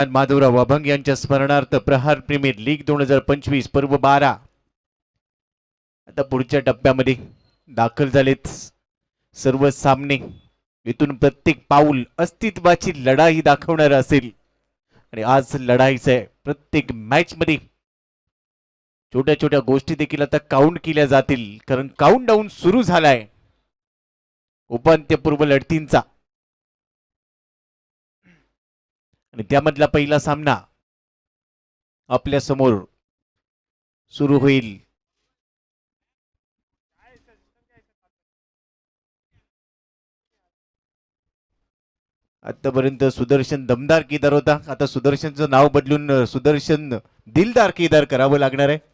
माधवराव अभंग यांच्या स्मरणार्थ प्रहार प्रीमियर लीग 2025 पर्व 12 आता पुढच्या टप्प्यामध्ये दाखल झालेत सर्व सामने। इथून प्रत्येक पाऊल अस्तित्वाची लढाई दाखवणार असेल आणि आज लढाईचं आहे। प्रत्येक मॅच मध्ये छोट्या छोट्या गोष्टी देखील आता काउंट केल्या जातील, कारण काउंटडाऊन सुरू झालाय उपांत्यपूर्व लढतींचा। आणि त्यामधला पहिला सामना आपल्या समोर सुरू होईल। आतापर्यंत सुदर्शन दमदार केदार होता, आता सुदर्शनचं नाव बदलून सुदर्शन दिलदार केदार करावं लागणार आहे।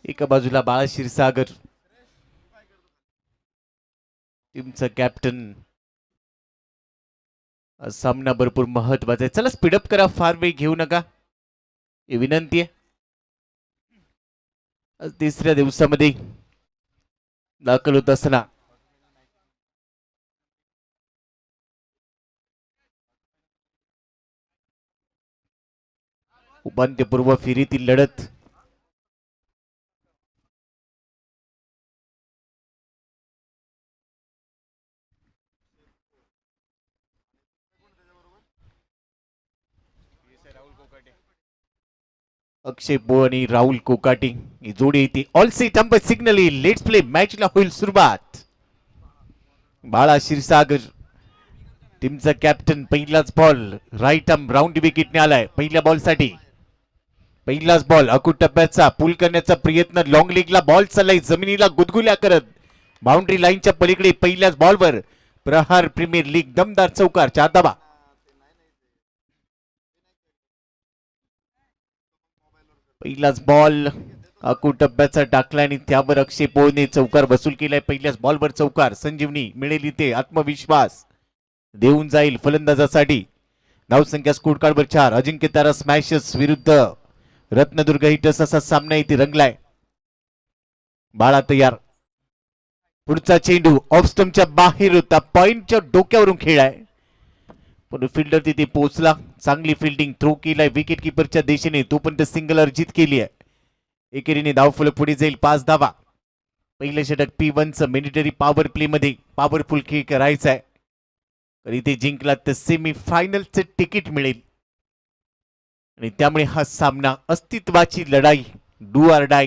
एका बाजूला बाळा क्षीरसागर टीमचा कॅप्टन। सामना भरपूर महत्वाचा आहे, चला स्पीडअप करा, फार वेळ घेऊ नका ही विनंती आहे। आज तिसऱ्या दिवसामध्ये दाखल होत असताना उपांत्यपूर्व फेरीतील लढत अक्षय बो आणि राहुल कोकाटे ही जोडी येते। All set umpire signal, let's play, मॅचला होईल सुरुवात। बाळा क्षीरसागर टीमचा कॅप्टन, पहिलाच बॉल राईट आर्म राऊंड विकेटने आलाय। पहिल्या बॉल साठी पहिलाच बॉल अकुट टप्प्याचा पूल करण्याचा प्रयत्न, लॉंग लेगला बॉल चाललाय, जमिनीला गुदगुल्या करत बाउंड्री लाईनच्या पलीकडे। पहिल्याच बॉलवर प्रहार प्रीमियर लीग दमदार चौकार, 4 धावा। पहिलाच बॉल अकुट टप्प्याचा टाकला आणि त्यावर अक्षय पोळने चौकार वसूल केलाय। पहिल्याच बॉलवर चौकार, संजीवनी मिळेल इथे, आत्मविश्वास देऊन जाईल फलंदाजासाठी। धावसंख्या स्कोर कार्डवर 4। अजिंक्य तारा स्मॅशर्स विरुद्ध रत्नदुर्ग हिटर्स असा सामना इथे रंगलाय। बाळा तयार, पुढचा चेंडू ऑफ स्टंपच्या बाहेर होता, पॉइंटच्या डोक्यावरून खेळाय, पण फिल्डर तिथे पोहोचला। चांगली फिल्डिंग, थ्रो केलाय विकेट किपरच्या दिशेने, तोपर्यंत सिंगल अर्जित केली आहे। एकेरीने धावफलक पुढे जाईल, 5 धावा। पहिलं षटक P1चं मिलिटरी पॉवर प्ले मध्ये पॉवरफुल खेळ करायचा आहे, तर इथे जिंकला तर सेमी फायनलचे तिकीट मिळेल आणि त्यामुळे हा सामना अस्तित्वाची लढाई, डू ऑर डाय।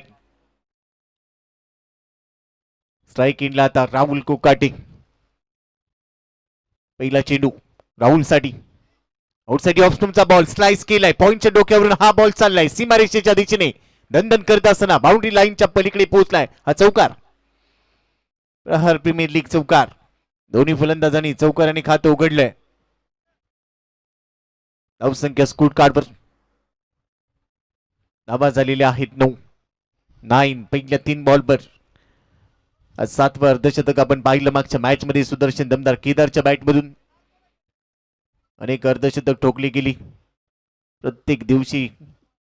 स्ट्राइक इनला आता राहुल कोकाटे। पहिला चेंडू राहुल साठी, आउटसाइड ऑफ स्टंपचा बॉल स्लाइस केलाय, पॉइंटच्या डोक्यावरून हा बॉल चाललाय सीमारेषेच्या दिशेने, दंदन करत असताना बाउंड्री लाईनच्या पलीकडे पोहोचलाय हा चौकार। प्रहार प्रीमियर लीग चौकार, दोन्ही फलंदाजांनी चौकाराने खातं उघडलंय। धावसंख्या स्कोर कार्डवर धावा झालेल्या आहेत 9। पहिल्या 3 बॉलवर 7वं अर्धशतक आपण पाहिलं मागच्या मॅच मध्ये। सुदर्शन दमदार केदारच्या बॅटमधून अनेक अर्धशतक ठोकली गेली, प्रत्येक दिवशी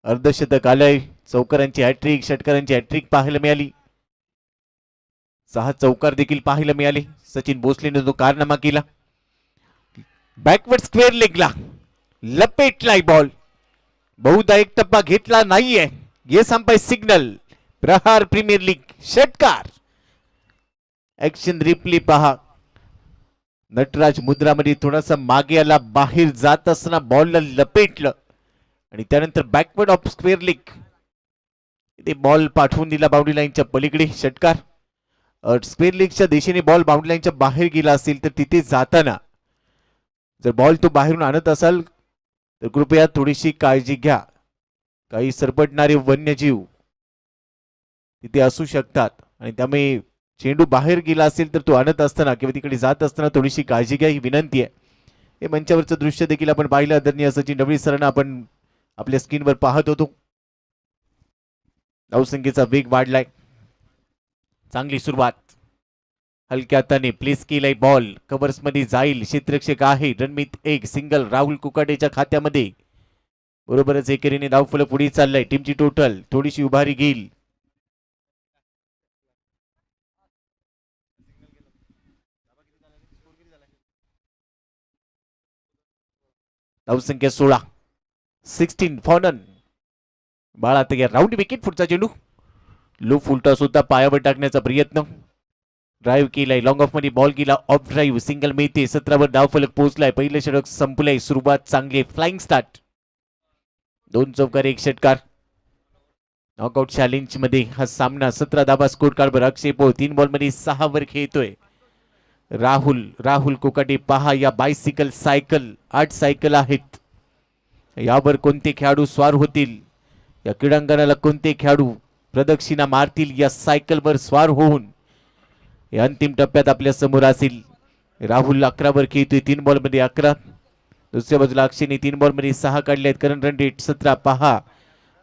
अर्धशतक आलंय। चौकारांची हॅट्रिक, षटकारांची हॅट्रिक पाहायला मिळाली, 6 चौकार देखील पाहायला मिळाले। सचिन भोसलेने तो कारनामा केला। बॅकवर्ड स्क्वेअर लेगला लपेटलाय बॉल, बहुधा एक टप्पा घेतला नाहीये, येस अंपायर सिग्नल। प्रहार प्रीमियर लीग षटकार, ऍक्शन रिप्ले पहा। नटराज मुद्रामध्ये थोडासा मागे आला, बाहेर जात असताना बॉलला लपेटलं आणि त्यानंतर बॅकवर्ड ऑफ स्क्वेअर लेग इथे बॉल पाठवून दिला बाउंड्री लाईनच्या पलीकडे। षटकार, स्क्वेअर लेगच्या दिशेने बॉल बाउंड्री लाईनच्या बाहेर गेला असेल तर तिथे जाताना जर बॉल तो बाहेरून आणत असाल तर कृपया थोडीशी काळजी घ्या, काही सरपटणारे वन्यजीव तिथे असू शकतात आणि त्यामुळे चेंडू बाहेर गेला असेल तर तो आणत असताना किंवा तिकडे जात असताना थोडीशी काळजी घ्या ही विनंती आहे। हे मंचावरचं दृश्य देखील आपण पाहिलं, आदरणीय सचिन ढवळी सरांना आपण आपल्या स्क्रीनवर पाहत होतो। धावसंख्येचा वेग वाढलाय, चांगली सुरुवात, हलक्या हाताने प्लेस केलाय बॉल, कव्हर्स मध्ये जाईल, क्षेत्ररक्षक आहे रणमित, एक सिंगल राहुल कुकाटेच्या खात्यामध्ये. बरोबरच एकेरीने धावफलक पुढे चाललाय. टीमची टोटल थोडीशी उभारी घेईल. धावसंख्या 16, 16 फॉर नन. बाळा तयार, राऊंड विकेट, पुढचा चेंडू लो फुलटॉस होता, पायावर टाकण्याचा प्रयत्न, ड्राईव्ह केलाय, लॉंग ऑफ मध्ये बॉल गेला, ऑफ ड्राईव्ह, सिंगल मिळते, 17 वर धावफलक पोहोचलाय, पहिलं षटक संपलंय, सुरुवात चांगली, फ्लाइंग स्टार्ट, 2 चौकार 1 षटकार. नॉकआउट चॅलेंज मध्ये हा सामना 17 धाबा स्कोर कार्डवर. अक्षय पोळ 3 बॉल मध्ये 6 वर खेळतोय. राहुल कोकाटे पहा, या बायसिकल सायकल 8 सायकल आहेत. यावर कोणते खेळाडू स्वार होतील, या क्रीडांगणाला कोणते खेळाडू प्रदक्षिणा मारतील या सायकलवर स्वार होऊन, या अंतिम टप्प्यात आपल्या समोर असेल. राहुल 11 वर खेळतोय, 3 बॉल मध्ये 11. दुसऱ्या बाजूला अक्षयने 3 बॉल मध्ये 6 काढले आहेत. Current run rate 17. पहा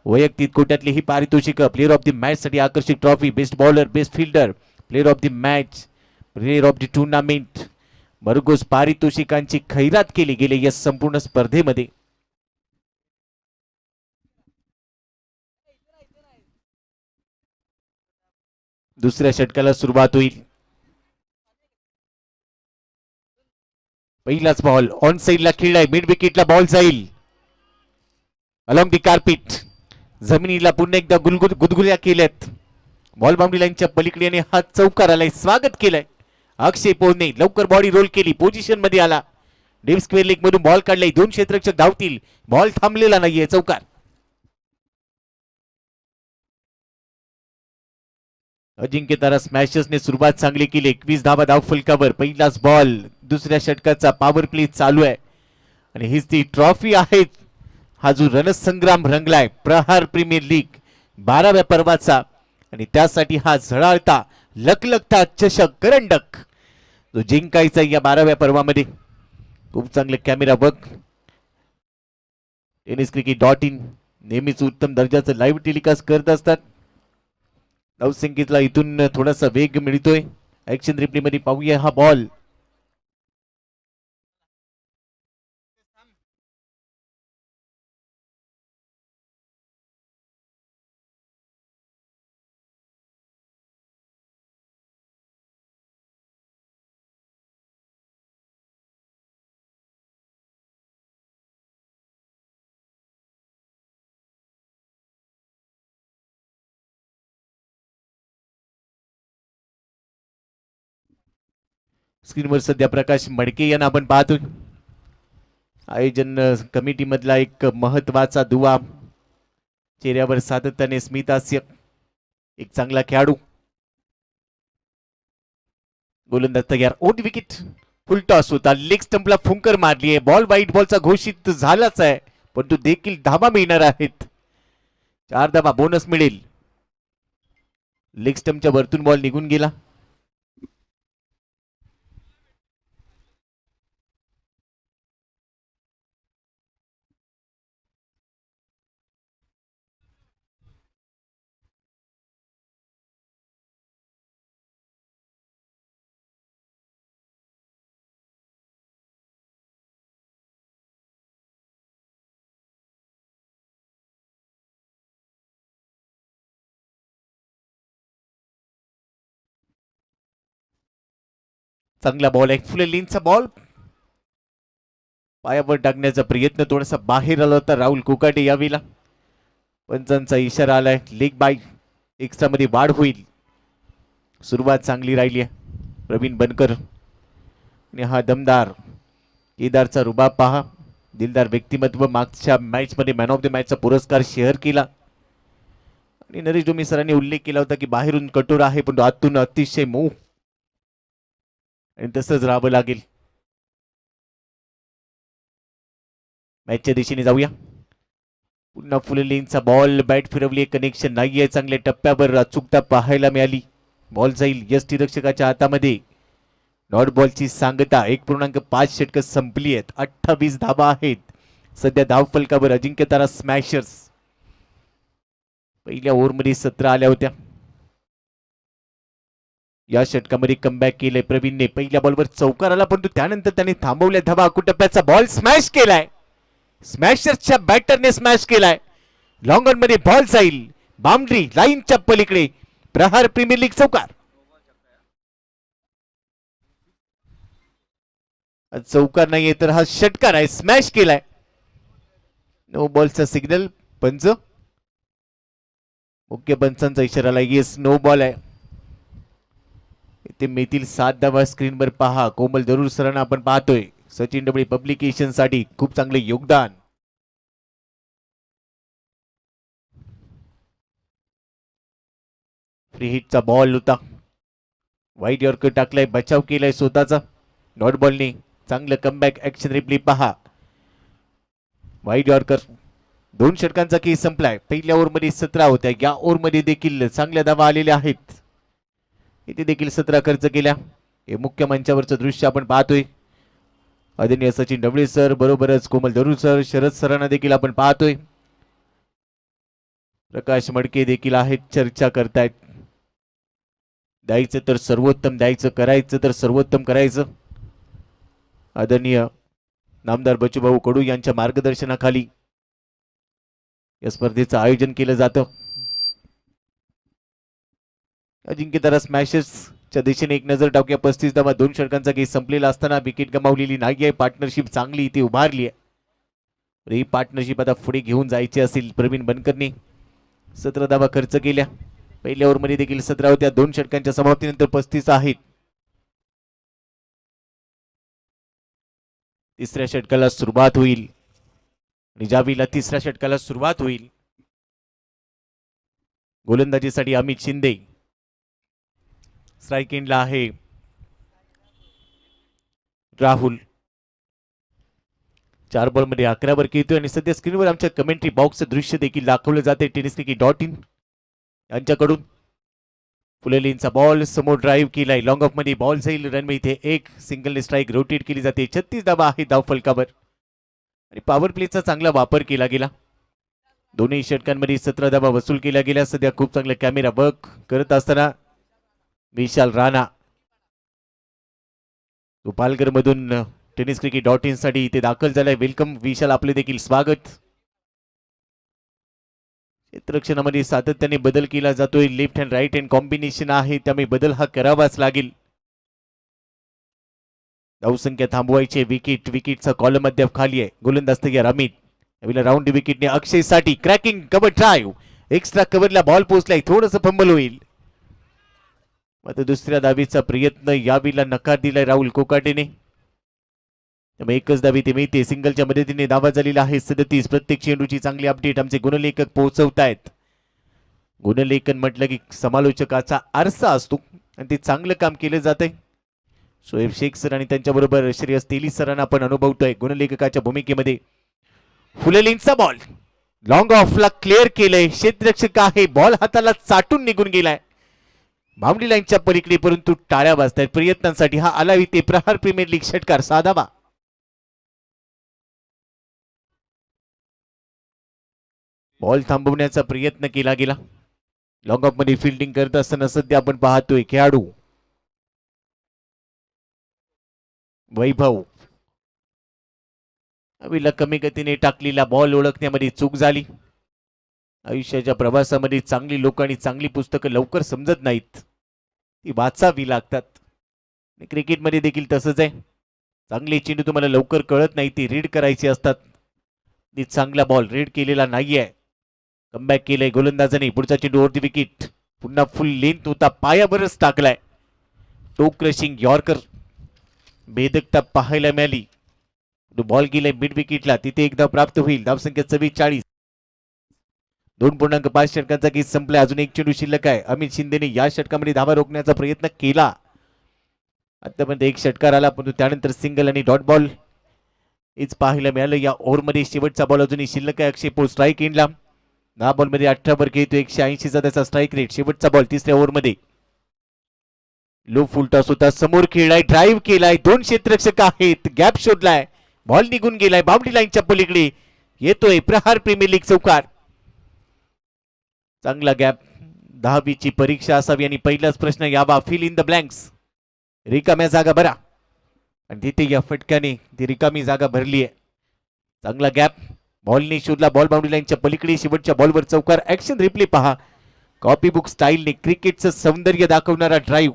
वैयक्तिक कोट्यातली ही पारितोषिक, प्लेअर ऑफ द मॅच साठी आकर्षक trophy, best bowler, best fielder, player of the match, player of the tournament, भरघोस पारितोषिकांची खैरात केली गेली या संपूर्ण स्पर्धेमध्ये. दुसऱ्या षटकाला सुरुवात होईल. पहिलाच बॉल ऑन साइडला खेळलाय, मिड विकेटला बॉल जाईल, अलॉंग दी कार्पेट, जमिनीला पुन्हा एकदा गुदगुल्या केल्यात, बॉल बाउंड्री लाईनच्या पलीकडे आणि हा चौकार आलाय, स्वागत केलंय अक्षय पोळने, लवकर बॉडी रोल केली, पोझिशन मध्ये आला, डीप स्क्वेअर लेग मधून बॉल काढलाय, 2 क्षेत्ररक्षक धावतील, बॉल थांबलेला नाहीये, चौकार. अजिंक्य तारा स्मॅशर्सने सुरुवात चांगली केली, 21 धावा धावफलकावर, पहिलाच बॉल, दुसऱ्या षटकाचा पॉवर प्ले चालू आहे आणि हीच ती ट्रॉफी आहे. हा जो रणसंग्राम रंगलाय प्रहार प्रीमियर लीग 12व्या पर्वाचा, आणि त्यासाठी हा झळाळता लखलखता चषक करंडक जो जिंकायचा या 12व्या पर्वामध्ये. खूप चांगलं कॅमेरा वर्क, tenniscricket.in नेहमीच उत्तम दर्जाचं लाईव्ह टेलिकास्ट करत असतात. धावसंख्येतला इथून थोडासा वेग मिळतोय. ऍक्शन रिप्ले मध्ये पाहूया हा बॉल, स्क्रीनवर सध्या प्रकाश मडके यांना आपण पाहतोय. आयोजन कमिटी मधला एक महत्वाचा दुवा, चेहऱ्यावर सातत्याने स्मितहास्य, एक चांगला खेळाडू, गोलंदाज तयार, ओट विकेट, फुल टॉस होता, लेग स्टंपला फुंकर मारली आहे, बॉल वाईट बॉलचा घोषित झालाच आहे, पण तो देखील धावा मिळणार आहेत, 4 धावा बोनस मिळेल. लेग स्टंपच्या वरतून बॉल निघून गेला. चांगला बॉल आहे, फुल लेनचा बॉल, पायावर टाकण्याचा प्रयत्न, थोडासा बाहेर आला होता राहुल कुकाटे, यावेळेला पंचांचा इशारा आलाय, लेग बाय, एक्स्ट्रा मध्ये वाढ होईल. सुरुवात चांगली राहिली आहे प्रवीण बनकर, आणि हा दमदार केदारचा रुबाब पहा, दिलदार व्यक्तिमत्व, मागच्या मॅच मध्ये मॅन ऑफ द मॅचचा पुरस्कार शेअर केला, आणि नरेश डोमी सरांनी उल्लेख केला होता की बाहेरून कठोर आहे पण आतून अतिशय मऊ, आणि तसंच राहावं लागेल. मॅचच्या दिशेने जाऊया. पुन्हा फुल लेनचा बॉल, बॅट फिरवली, कनेक्शन नाहीये, चांगल्या टप्प्यावर अचूकता पाहायला मिळाली, बॉल जाईल यष्टीरक्षकाच्या हातामध्ये. डॉट बॉलची सांगता 1.5 षटकं संपली आहेत, 28 धावा आहेत सध्या धावफलकावर. अजिंक्य तारा स्मॅशर्स पहिल्या ओव्हरमध्ये 17 आल्या होत्या. या षटकामध्ये कमबॅक केलंय प्रवीणने. पहिल्या बॉलवर चौकार आला परंतु त्यानंतर त्याने थांबवल्या धावा. कुटप्प्याचा बॉल स्मॅश केलाय. स्मॅशरच्या बॅटरने स्मॅश केलाय. लॉंग ऑन मध्ये बॉल जाईल बाउंड्री लाईनच्या पलीकडे. प्रहार प्रीमियर लीग चौकार. चौकार नाहीये तर हा षटकार आहे. स्मॅश केलाय. नो बॉलचा सिग्नल. पंच मुख्य पंचांचा इशारा आला. येस नो बॉल आहे. इथे मिळतील 7 धावा. स्क्रीनवर पहा. कोमल जरूर सरांना आपण पाहतोय. सचिन डबळे पब्लिकेशन साठी खूप चांगले योगदान. फ्री हिटचा बॉल होता. वाईट यॉर्कर टाकलाय. बचाव केलाय स्वतःचा. डॉट बॉलने चांगलं कमबॅक ऍक्शन. रिप्ले पहा. वाईट यॉर्कर. 2 षटकांचा खेळ संपलाय. पहिल्या ओव्हरमध्ये 17 होत्या. या ओव्हरमध्ये देखील चांगल्या धावा आलेल्या आहेत. इथे देखील 17 खर्च केल्या. हे मुख्य मंचावरचं दृश्य आपण पाहतोय. आदरणीय सचिन डबळे सर बरोबरच कोमल दरूर सर, शरद सरांना देखील आपण पाहतोय. प्रकाश मडके देखील आहेत. चर्चा करतायत. द्यायचं तर सर्वोत्तम द्यायचं, करायचं तर सर्वोत्तम करायचं. आदरणीय नामदार बचूभाऊ कडू यांच्या मार्गदर्शनाखाली या स्पर्धेचं आयोजन केलं जातं. अजिंक्यतारा स्मॅशर्सच्या दिशेने एक नजर टाकूया. 35 धावा. 2 षटकांचा खेळ संपलेला असताना विकेट गमावलेली नाहीये. पार्टनरशिप चांगली इथे उभारली आहे. ही पार्टनरशिप आता पुढे घेऊन जायची असेल. प्रवीण बनकरने 17 धावा खर्च केल्या. पहिल्या ओव्हरमध्ये देखील 17 होत्या. 2 षटकांच्या समाप्तीनंतर 35 आहेत. तिसऱ्या षटकाला सुरुवात होईल आणि ज्यावेळेला तिसऱ्या षटकाला सुरुवात होईल गोलंदाजीसाठी अमित शिंदे. स्ट्राईक एंडला आहे राहुल. 4 बॉलमध्ये 11 वर खेळतोय आणि सध्या स्क्रीनवर आमच्या कमेंट्री बॉक्सचं दृश्य देखील दाखवलं जाते tenniscricket.in यांच्याकडून. फुलेलींचा बॉल समोर ड्राईव्ह केलाय. लॉंग ऑफ मध्ये बॉल जाईल. रनवे इथे एक सिंगलने स्ट्राईक रोटेट केली जाते. 36 धावा आहे धाव फलकावर आणि पॉवर प्लेचा चांगला वापर केला गेला. दोन्ही षटकांमध्ये 17 धावा वसूल केल्या गेल्या. सध्या खूप चांगलं कॅमेरा वर्क करत असताना विशाल राणा पालघर मधून tenniscricket.in साठी इथे दाखल झालाय. वेलकम विशाल, आपले देखील स्वागत. क्षेत्ररक्षणामध्ये सातत्याने बदल केला जातोय. Left hand right hand combination आहे त्यामुळे बदल हा करावाच लागेल. धावसंख्या थांबवायची. विकेटचा कॉलम अद्याप खाली आहे. गोलंदाज तयार अमित. यावेळेला राऊंड विकेटने अक्षय साठी क्रॅकिंग कव्हर ड्राईव्ह. एक्स्ट्रा कव्हरला बॉल पोहोचलाय. थोडंसं फंबल होईल. मात्र दुसऱ्या धावेचा प्रयत्न यावेळेला नकार दिलाय राहुल कोकाटेने. त्यामुळे एकच धावे ते मिळते. सिंगलच्या मदतीने धावा झालेला आहे 37. प्रत्येक चेंडूची चांगली अपडेट आमचे गुणलेखक पोहोचवतायत. गुणलेखन म्हटलं की समालोचकाचा आरसा असतो आणि ते चांगलं काम केलं जात आहे. शोएब शेख सर आणि त्यांच्याबरोबर श्रेयस तेली सरांना आपण अनुभवतोय गुणलेखकाच्या भूमिकेमध्ये. फुलेलींचा बॉल लॉंग ऑफला क्लिअर केलंय. क्षेत्ररक्षक आहे. बॉल हाताला चाटून निघून गेलाय बाउंड्री लाईनच्या पलीकडे परंतु टाळ्या वाजतायत प्रयत्नांसाठी. हा आला इथे प्रहार प्रीमियर लीग षटकार 6 धावा. बॉल थांबवण्याचा प्रयत्न केला गेला. लॉंग ऑफ मध्ये फिल्डिंग करत असताना सध्या आपण पाहतोय खेळाडू वैभव. अविला कमी गतीने टाकलेला बॉल ओळखण्यामध्ये चूक झाली. आयुष्याच्या प्रवासामध्ये चांगली लोक आणि चांगली पुस्तकं लवकर समजत नाहीत, ती वाचावी लागतात. क्रिकेटमध्ये देखील तसंच आहे. चांगले चेंडू तुम्हाला लवकर कळत नाही, ती रीड करायची असतात. ती चांगला बॉल रीड केलेला नाहीये. कमबॅक केलंय गोलंदाजाने. पुढचा चेंडू ओव्हर द विकेट. पुन्हा फुल लेंथ होता, पायावरच टाकलाय. टो क्रशिंग यॉर्कर. भेदकता पाहायला मिळाली. बॉल गेलाय मिड विकेटला, तिथे एकदा प्राप्त होईल. धावसंख्या 44. 2.5 षटकांचा खेळ संपलाय. अजून एक चेंडू शिल्लक आहे. अमित शिंदेने या षटकामध्ये धावा रोखण्याचा प्रयत्न केला. आतापर्यंत एक षटकार आला परंतु त्यानंतर सिंगल आणि डॉट बॉल हेच पाहायला मिळालं. या ओव्हरमध्ये शेवटचा बॉल अजूनही शिल्लक आहे. अक्षय पोस्ट स्ट्राईक एंडला. 10 बॉलमध्ये 18 वर खेळतो. 180 चा त्याचा स्ट्राईक रेट. शेवटचा बॉल तिसऱ्या ओव्हरमध्ये. लो फुल टॉस होता. समोर खेळलाय, ड्राईव्ह केलाय. 2 क्षेत्ररक्षक आहेत. गॅप शोधलाय. बॉल निघून गेलाय बाउंड्री लाईनच्या पलीकडे. येतोय प्रहार प्रीमियर लीग चौकार. चांगला गॅप 10वीची परीक्षा असावी आणि पहिलाच प्रश्न यावा फिल इन द ब्लँक्स. रिकाम्या जागा भरा. आणि तिथे या फटक्याने ती रिकामी जागा भरली आहे. चांगला गॅप बॉलने शोधला. बॉल बाउंड्री लाईनच्या पलीकडे शेवटच्या बॉलवर चौकार. ऍक्शन रिप्ले पहा. कॉपी बुक स्टाईलने क्रिकेटचं सौंदर्य दाखवणारा ड्राईव्ह.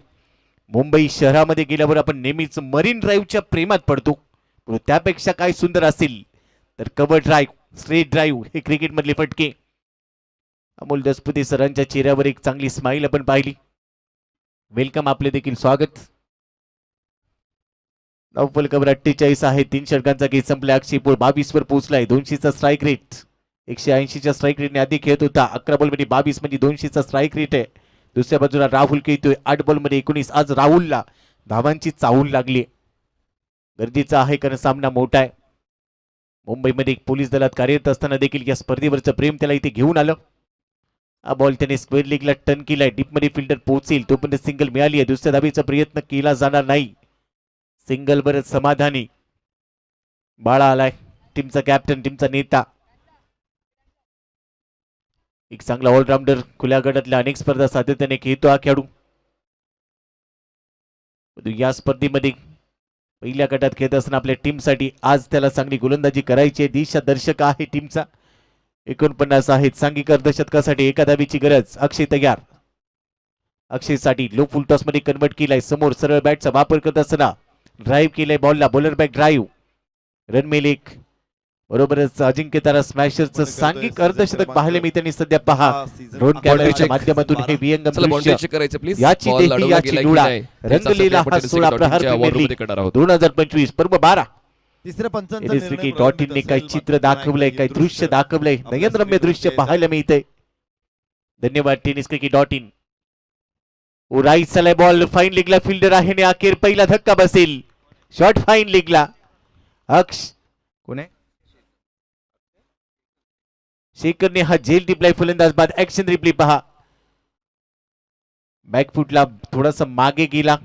मुंबई शहरामध्ये गेल्यावर आपण नेहमीच मरीन ड्राईव्हच्या प्रेमात पडतो. त्यापेक्षा काय सुंदर असेल तर कव्हर ड्राईव्ह, स्ट्रेट ड्राईव्ह हे क्रिकेटमधले फटके. अमोल दसपुते सरांच्या चेहऱ्यावर एक चांगली स्माईल आपण पाहिली. वेलकम, आपले देखील स्वागत. धावफलक 48 आहे. 3 षटकांचा गेम संपला. अक्षय पोळ 22 वर पोहोचलाय. 200चा स्ट्राईक रेट. 180च्या स्ट्राईक रेटने आधी खेळत होता. 11 बॉलमध्ये 22 म्हणजे 200चा स्ट्राईक रेट आहे. दुसऱ्या बाजूला राहुल खेळतोय 8 बॉलमध्ये 19. आज राहुलला धावांची चाहूल लागली. गरजेचं आहे कारण सामना मोठा आहे. मुंबईमध्ये पोलीस दलात कार्यरत असताना देखील या स्पर्धेवरचं प्रेम त्याला इथे घेऊन आलं. हा बॉल त्याने स्क्वेअर लेगला टर्न केलाय. डीपमध्ये फिल्डर पोहोचेल तोपर्यंत सिंगल मिळाली आहे. दुसऱ्या धावेचा प्रयत्न केला जाणार नाही. सिंगल बरच समाधानी. बाळा आलाय, टीमचा कॅप्टन, टीमचा नेता. एक चांगला ऑलराऊंडर. खुल्या गटातल्या अनेक स्पर्धा सातत्याने खेळतो हा खेळाडू. या स्पर्धेमध्ये पहिल्या गटात खेळत असताना आपल्या टीमसाठी आज त्याला चांगली गोलंदाजी करायची आहे. दिशा दर्शक आहे टीमचा. 49 आहेत. सांघिक अर्धशतकासाठी एका धावेची गरज. अक्षय तयार. अक्षयसाठी लो फुल टॉस मध्ये कन्वर्ट केलाय. समोर सरळ बॅटचा वापर करत असताना ड्राईव्ह केलाय बॉलला. Bowler back drive. रन मेलेक. बरोबरच अजिंक्यतारा स्मॅशरचं सांघिक अर्धशतक पाहायला मिळते. आणि सध्या पहा ड्रोन कॅमेऱ्याच्या माध्यमातून हे विहंगम दृश्य. याची देही याची डोळा रंगलेला हा 16 प्रहार प्रीमियर लीग 2025 पर्व 12. तिसऱ्या पंचांचा क्रिकेट.in ने काही चित्र दाखवलंय, काही दृश्य दाखवलंय. नयनरम्य दृश्य पाहायला मिळतंय. धन्यवाद टेनिस क्रिकेट.in. राईट चालाय बॉल. फाईन लीगला फिल्डर आहे आणि अखेर पहिला धक्का बसेल. शॉट फाईन लीगला. अक्ष कोण आहे? शेखरने हा झेल टिपलाय. फलंदाज बाद. ऍक्शन रिप्ले पहा. बॅकफुटला थोडासा मागे गेला.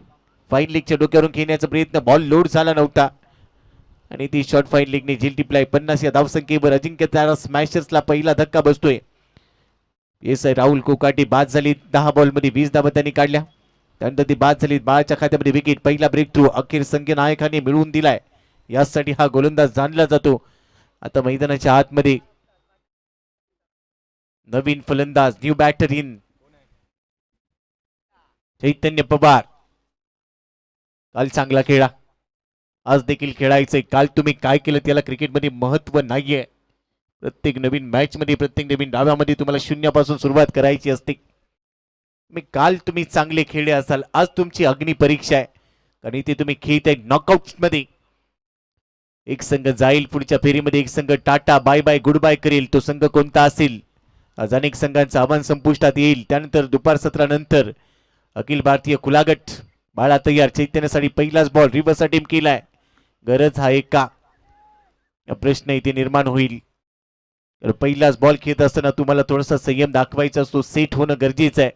फाईन लीगच्या डोक्यावरून खेळण्याचा प्रयत्न. बॉल लोड झाला नव्हता आणि ती शॉर्ट फाईन लीगने झेल टिपलाय. 50 या धावसंख्येवर अजिंक्यतारा स्मॅशर्सला पहिला धक्का बसतोय. येस आहे. राहुल कोकाटे बाद झाली. 10 बॉलमध्ये 20 धावा त्यांनी काढल्या. त्यानंतर ती बाद झाली. बाळाच्या खात्यामध्ये विकेट. पहिला ब्रेक थ्रू अखेर संघ नायकाने मिळवून दिलाय. यासाठी हा गोलंदाज जाणला जातो. आता मैदानाच्या आतमध्ये नवीन फलंदाज, न्यू बॅटर इन चैतन्य पवार. काल चांगला खेळा, आज देखील खेळायचंय. काल तुम्ही काय केलं त्याला क्रिकेटमध्ये महत्व नाहीये. प्रत्येक नवीन मॅच मध्ये, प्रत्येक नवीन डाव्यामध्ये तुम्हाला शून्यापासून सुरुवात करायची असते. काल तुम्ही चांगले खेळले असाल, आज तुमची अग्नी परीक्षा आहे. कारण इथे तुम्ही खेळताय नॉकआउट मध्ये. एक संघ जाईल पुढच्या फेरीमध्ये, एक संघ tata bye bye good bye करेल. तो संघ कोणता असेल? आज अनेक संघांचं आव्हान संपुष्टात येईल. त्यानंतर दुपार 17 नंतर अखिल भारतीय खुला गट. बाळा तयार. चैतन्यासाठी पहिलाच बॉल. रिव्हर्स अटेम्प्ट केलाय. गरज आहे का? प्रश्न इथे निर्माण होईल. तर पहिलाच बॉल खेळत असताना तुम्हाला थोडासा संयम दाखवायचा असतो. सेट होणं गरजेचं आहे.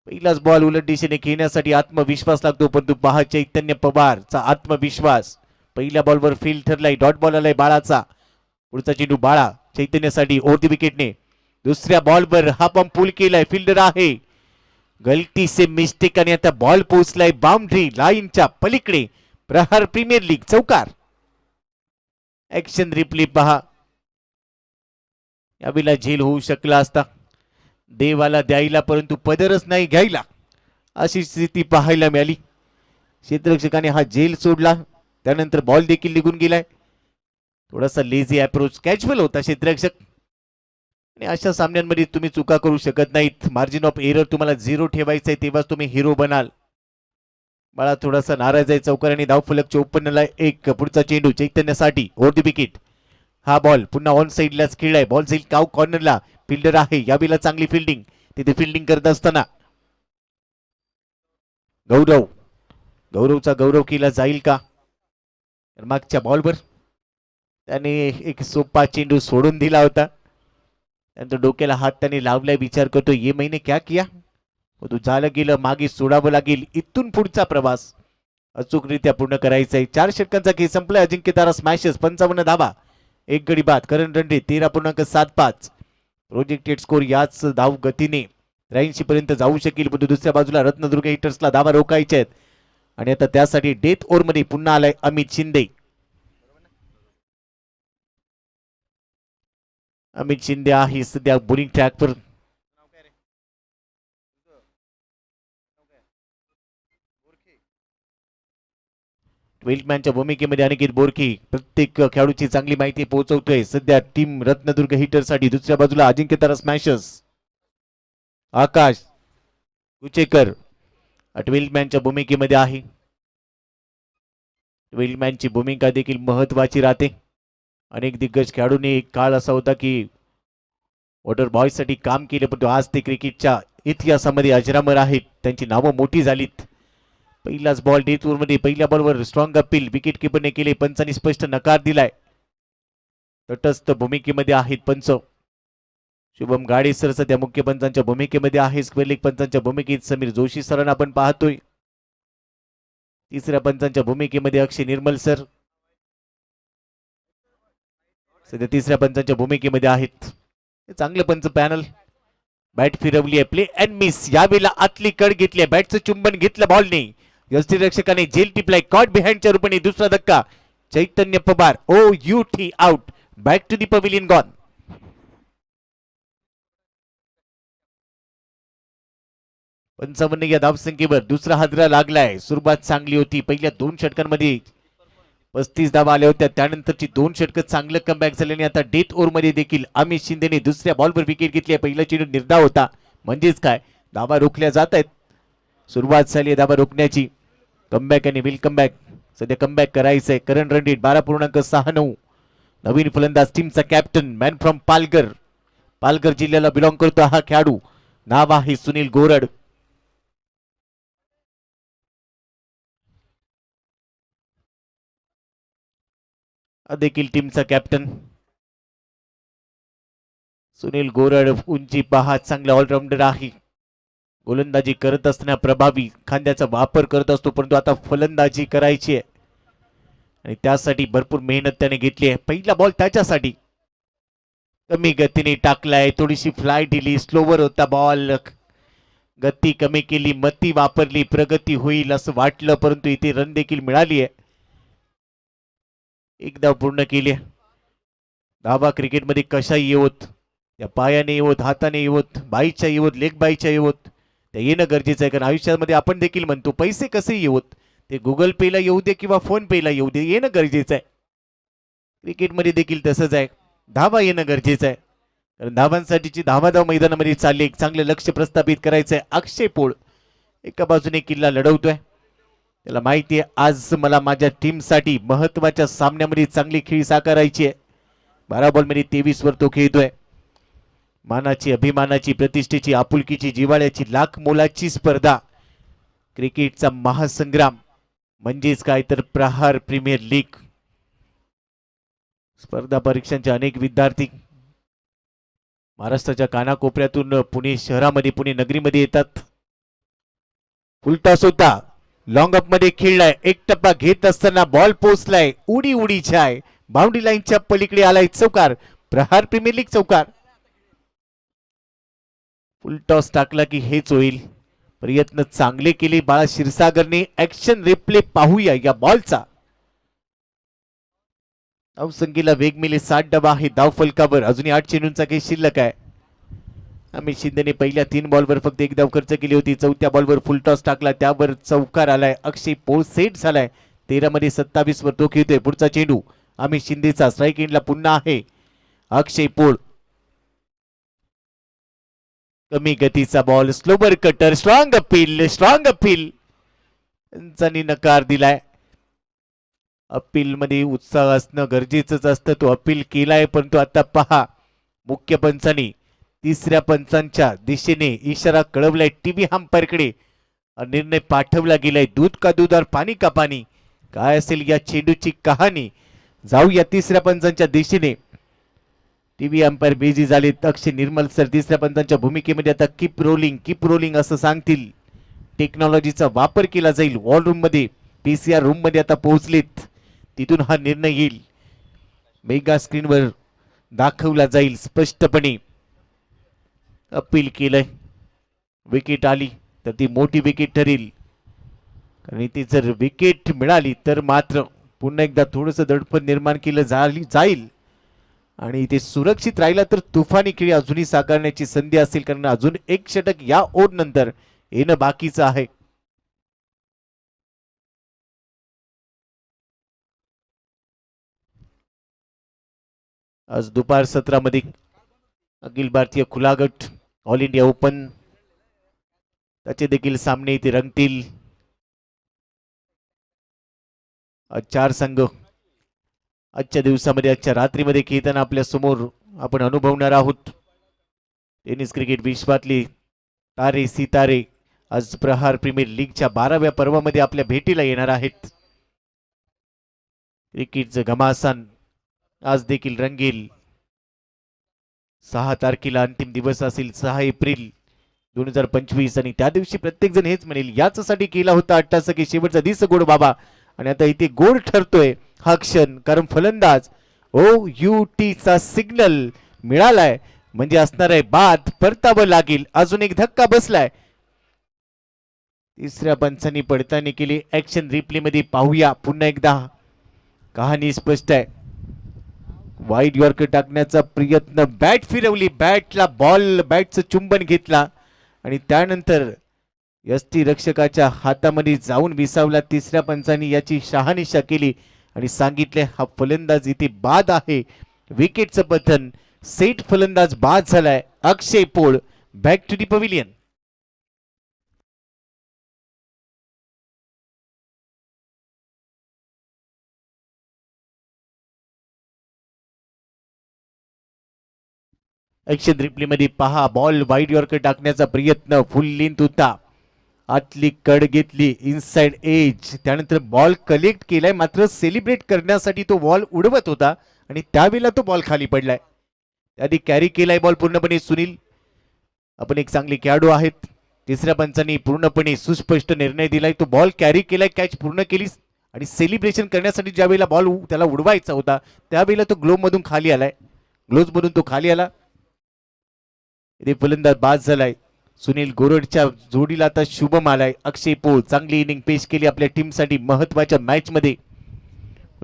पहिलाच बॉल उलट दिशेने खेळण्यासाठी आत्मविश्वास लागतो. परंतु पहा चैतन्य पवारचा आत्मविश्वास. पहिल्या बॉलवर फेल ठरलाय. डॉट बॉल आलाय बाळाचा. पुढचा चेंडू बाळा चैतन्यासाठी ओव्हर द विकेटने. दुसऱ्या बॉलवर हा पंप पुल केलाय. फिल्डर आहे. गलती से मिस्टेक आणि आता बॉल पोहोचलाय बाउंड्री लाईनच्या पलीकडे. प्रहार प्रीमियर लीग चौकार. ऍक्शन रिप्ले पहा. यावेळेला झेल होऊ शकला असता. देवाला द्यायला परंतु पदरच नाही घ्यायला, अशी स्थिती पाहायला मिळाली. क्षेत्ररक्षकाने हा झेल सोडला. त्यानंतर बॉल देखील निघून गेलाय. थोडासा लेझी अप्रोच. कॅज्युअल होता क्षेत्ररक्षक. आणि अशा सामन्यांमध्ये तुम्ही चुका करू शकत नाहीत. मार्जिन ऑफ एरर तुम्हाला 0 ठेवायचं आहे, तेव्हाच तुम्ही हिरो बनाल. बाळा थोडासा नाराज आहे. चौकार आणि धावफलक 54 ला 1. पुढचा चेंडू चैतन्यासाठी ओव्हर द विकेट. हा बॉल पुन्हा ऑन साइडलाच खेळलाय. बॉल जाईल काव कॉर्नरला. फिल्डर आहे. यावेळेला चांगली फिल्डिंग. तिथे फिल्डिंग करत असताना गौरवचा गौरव केला जाईल का? मागच्या बॉलवर त्याने एक सोपा चेंडू सोडून दिला होता. त्यानंतर डोक्याला हात त्याने लावलाय. विचार करतो ये मैंने क्या किया. तू झालं गेलं, मागे सोडावं लागेल. इथून पुढचा प्रवास अचूकरित्या पूर्ण करायचा आहे. 4 षटकांचा खेळ संपलाय. अजिंक्यतारा स्मॅशर्स 55 धावा, 1 गडी बाद. करण रन रेट 13.75. प्रोजेक्टेड स्कोर याच धाव गतीने 83 पर्यंत जाऊ शकेल, पण दुसऱ्या बाजूला रत्नदुर्ग हिटर्सला धावा रोखायचे आहेत. आणि आता त्यासाठी डेथ ओव्हर मध्ये पुन्हा आलाय अमित शिंदे. अमित शिंदे आहे सध्या बोलिंग ट्रॅकवर. ट्वेल्थ मॅनच्या भूमिकेमध्ये अनिकेत बोरखे प्रत्येक खेळाडूची चांगली माहिती पोहोचवतोय. सध्या टीम रत्नदुर्ग हिटरसाठी दुसऱ्या बाजूला अजिंक्य तारा स्मॅशर्स आकाश कुचेकर ट्वेल्थ मॅनच्या भूमिकेमध्ये आहे. ट्वेल्थ मॅनची भूमिका देखील महत्वाची राहते. अनेक दिग्गज खेळाडूंनी एक काळ असा होता की वॉटर बॉय साठी काम केले, पण आज ते क्रिकेटच्या इतिहासामध्ये अजरामर आहेत. त्यांची नावं मोठी झालीत. पहिलाच बॉल डेथ ओव्हर मध्ये पहिल्या बॉलवर स्ट्रॉंग अपील विकेट किपरने केले. पंचांनी स्पष्ट नकार दिलाय. तटस्थ भूमिकेमध्ये आहेत पंच. शुभम गाडे सर सध्या मुख्य पंचांच्या भूमिकेमध्ये आहे. स्क्वेअर लेग पंचांच्या भूमिकेत समीर जोशी सरांना आपण पाहतोय. तिसऱ्या पंचांच्या भूमिकेमध्ये अक्षय निर्मल सर सध्या तिसऱ्या पंचांच्या भूमिकेमध्ये आहेत. चांगलं पंच पॅनल. बॅट फिरवली आहे, प्ले अँड मिस. यावेळेला आतली कड घेतली आहे, बॅटचं चुंबन घेतलं बॉलने. यष्टीरक्षकाने जेल टिपलाय कॉट बिहाइंडच्या रूपाने. दुसरा धक्का Chaitanya Pawar OUT out. Back to the pavilion gone. पंचावन्न या धावसंख्येवर दुसरा हादरा लागलाय. सुरुवात चांगली होती. पहिल्या 2 षटकांमध्ये 35 धावा आल्या होत्या. त्यानंतरची 2 षटकं चांगलं कमबॅक झाल्याने आता डेथ ओव्हर मध्ये देखील अमित शिंदेने दुसऱ्या बॉलवर विकेट घेतली आहे. पहिला चेंडू निर्धाव होता, म्हणजेच काय धावा रोखल्या जात आहेत. सुरुवात झाली धावा रोखण्याची. कमबॅक आणि विल कमबॅक. सध्या कमबॅक करायचंय. Current run rate 12.69. नवीन फलंदाज टीमचा captain man from Palghar. Palghar जिल्ह्याला बिलॉंग करतो हा खेळाडू. नाव आहे सुनील गोरड. देखील टीमचा कॅप्टन सुनील गोरड. उंची पहा, चांगला ऑलराऊंडर आहे. गोलंदाजी करत असताना प्रभावी खांद्याचा वापर करत असतो, परंतु आता फलंदाजी करायची आहे आणि त्यासाठी भरपूर मेहनत त्याने घेतली आहे. पहिला बॉल त्याच्यासाठी कमी गतीने टाकलाय. थोडीशी फ्लाय दिली. स्लोवर होता बॉल. गती कमी केली, मती वापरली. प्रगती होईल असं वाटलं, परंतु इथे रन देखील मिळाली आहे. एकदा पूर्ण केली. धावा क्रिकेटमध्ये कशाही येवोत, त्या पायाने येवोत, हाताने येवोत, बाईच्या येवोत, लेग बाईच्या येवोत, त्या येणं गरजेचं आहे. कारण आयुष्यामध्ये आपण देखील म्हणतो पैसे कसे येवोत, ते गुगल पेला येऊ दे किंवा फोन पेला येऊ दे, येणं गरजेचं आहे. क्रिकेटमध्ये देखील तसंच आहे. धावा येणं गरजेचं आहे. कारण धावांसाठीची धावाधाव मैदानामध्ये चालली. एक चांगलं लक्ष प्रस्थापित करायचं आहे. अक्षय पोळ एका बाजूने किल्ला लढवतोय. त्याला माहिती आहे आज मला माझ्या टीमसाठी महत्वाच्या सामन्यामध्ये चांगली खेळी साकारायची आहे. 12 बॉलमध्ये 23 वर तो खेळतोय. मानाची, अभिमानाची, प्रतिष्ठेची, आपुलकीची, जिव्हाळ्याची लाख मोलाची स्पर्धा. क्रिकेटचा महासंग्राम म्हणजेच काय तर प्रहार प्रीमियर लीग. स्पर्धा परीक्षांचे अनेक विद्यार्थी महाराष्ट्राच्या कानाकोपऱ्यातून पुणे शहरामध्ये, पुणे नगरीमध्ये येतात. फुलटॉस होता, लॉंग अप मध्ये खेळलाय. एक टप्पा घेत असताना बॉल पोचलाय. उडी उडी छाय, बाउंड्री लाईनच्या पलीकडे आलाय. चौकार. प्रहार प्रीमियर लीग चौकार. फुल टॉस टाकला की हेच होईल. प्रयत्न चांगले केले बाळा क्षीरसागरने. ऍक्शन रिप्ले पाहूया या बॉलचा. धावसंख्येला वेग मिले 60 डबा आहे धाव फलकावर. अजूनही 8 चेंडूंचा खेळ शिल्लक आहे. अमित शिंदेने पहिल्या 3 बॉलवर फक्त 1 धाव खर्च केली होती. 4थ्या बॉलवर फुल टॉस टाकला, त्यावर चौकार आलाय. अक्षय पोळ सेट झालाय. 13 मध्ये 27 वर तो खेळतोय. पुढचा चेंडू अमित शिंदेचा. स्ट्राईक एंडला पुन्हा आहे अक्षय पोळ. कमी गतीचा ball, slower cutter, strong appeal, strong appeal. त्यांनी नकार दिलाय. अपील मध्ये उत्साह असणं गरजेचंच असतं. तो अपील केलाय, परंतु आता पहा मुख्य पंचांनी तिसऱ्या पंचांच्या दिशेने इशारा कळवलाय. टीव्ही अंपायरकडे निर्णय पाठवला गेलाय. दूध का दूध और पाणी का पाणी. काय असेल या चेंडूची कहाणी. जाऊया तिसऱ्या पंचांच्या दिशेने. टीव्ही अंपायर बिझी झाले. अक्षय निर्मल सर तिसऱ्या पंचांच्या भूमिकेमध्ये आता कीप रोलिंग असं सांगतील. टेक्नॉलॉजीचा वापर केला जाईल. वॉल रूम मध्ये, पीसीआर रूम मध्ये आता पोहोचलेत. तिथून हा निर्णय येईल. मेगा स्क्रीनवर दाखवला जाईल स्पष्टपणे. अपील केलंय. विकेट आली तर ती मोठी विकेट ठरेल, कारण ती जर विकेट मिळाली तर मात्र पुन्हा एकदा थोडंसं दडपण निर्माण केलं जाईल आणि ते सुरक्षित राहिला तर तुफानी खेळी अजूनही साकारण्याची संधी असेल, कारण अजून एक षटक या ओव्हर नंतर येणं बाकीचं आहे. आज दुपार 17 मध्ये अखिल भारतीय खुला गट ऑल इंडिया ओपन त्याचे देखील सामने इथे रंगतील. चार संघ आजच्या दिवसामध्ये आजच्या रात्रीमध्ये खेळताना आपल्या समोर आपण अनुभवणार आहोत. टेनिस क्रिकेट विश्वातले तारे सितारे आज प्रहार प्रीमियर लीगच्या 12व्या पर्वामध्ये आपल्या भेटीला येणार आहेत. क्रिकेटचं घमासान आज देखील रंगेल. 6 तारखेला अंतिम दिवस असेल, 6 एप्रिल 2025, आणि त्या दिवशी प्रत्येक जण हेच म्हणेल याच्यासाठी केला होता अट्टास की शेवटचा दिस गोड बाबा. आणि आता इथे गोड ठरतोय हा क्षण, कारण फलंदाज OUT चा सिग्नल मिळालाय, म्हणजे असणार आहे बाद, परतावं लागेल. अजून एक धक्का बसलाय. तिसऱ्या पंचांनी पडताना केली. ऍक्शन रिप्ले मध्ये पाहूया पुन्हा एकदा. कहाणी स्पष्ट आहे. वाईड यॉर्कर टाकण्याचा प्रयत्न, बॅट फिरवली, बॅटला बॉल, बॅटचं चुंबन घेतला आणि त्यानंतर यष्टी रक्षकाच्या हातामध्ये जाऊन विसावला. तिसऱ्या पंचांनी याची शहानिशा केली आणि सांगितले हा फलंदाज इथे बाद आहे. विकेटचं पतन, सेट फलंदाज बाद झालाय. Akshay Pol back to the pavilion. Action replay मध्ये पहा. बॉल वाईड यॉर्कर टाकण्याचा प्रयत्न, फुल लेंथ होता, आतली कड घेतली, इनसाइड एज, त्यानंतर बॉल कलेक्ट केलाय, मात्र सेलिब्रेट करण्यासाठी तो बॉल उडवत होता आणि त्यावेळेला तो बॉल खाली पडलाय. त्याआधी कॅरी केलाय बॉल पूर्णपणे सुनील. आपण एक चांगले खेळाडू आहेत. तिसऱ्या पंचांनी पूर्णपणे सुस्पष्ट निर्णय दिलाय. तो बॉल कॅरी केलाय, कॅच पूर्ण केली आणि सेलिब्रेशन करण्यासाठी ज्या वेळेला बॉल त्याला उडवायचा होता त्यावेळेला तो ग्लोव मधून खाली आलाय, ग्लोव्ह मधून तो खाली आला. इथे फलंदाज बाद झालाय. सुनील गोरडच्या जोडीला आता शुभम आलाय. अक्षय पोळ चांगली इनिंग पेश केली आपल्या टीमसाठी महत्वाच्या मॅच मध्ये.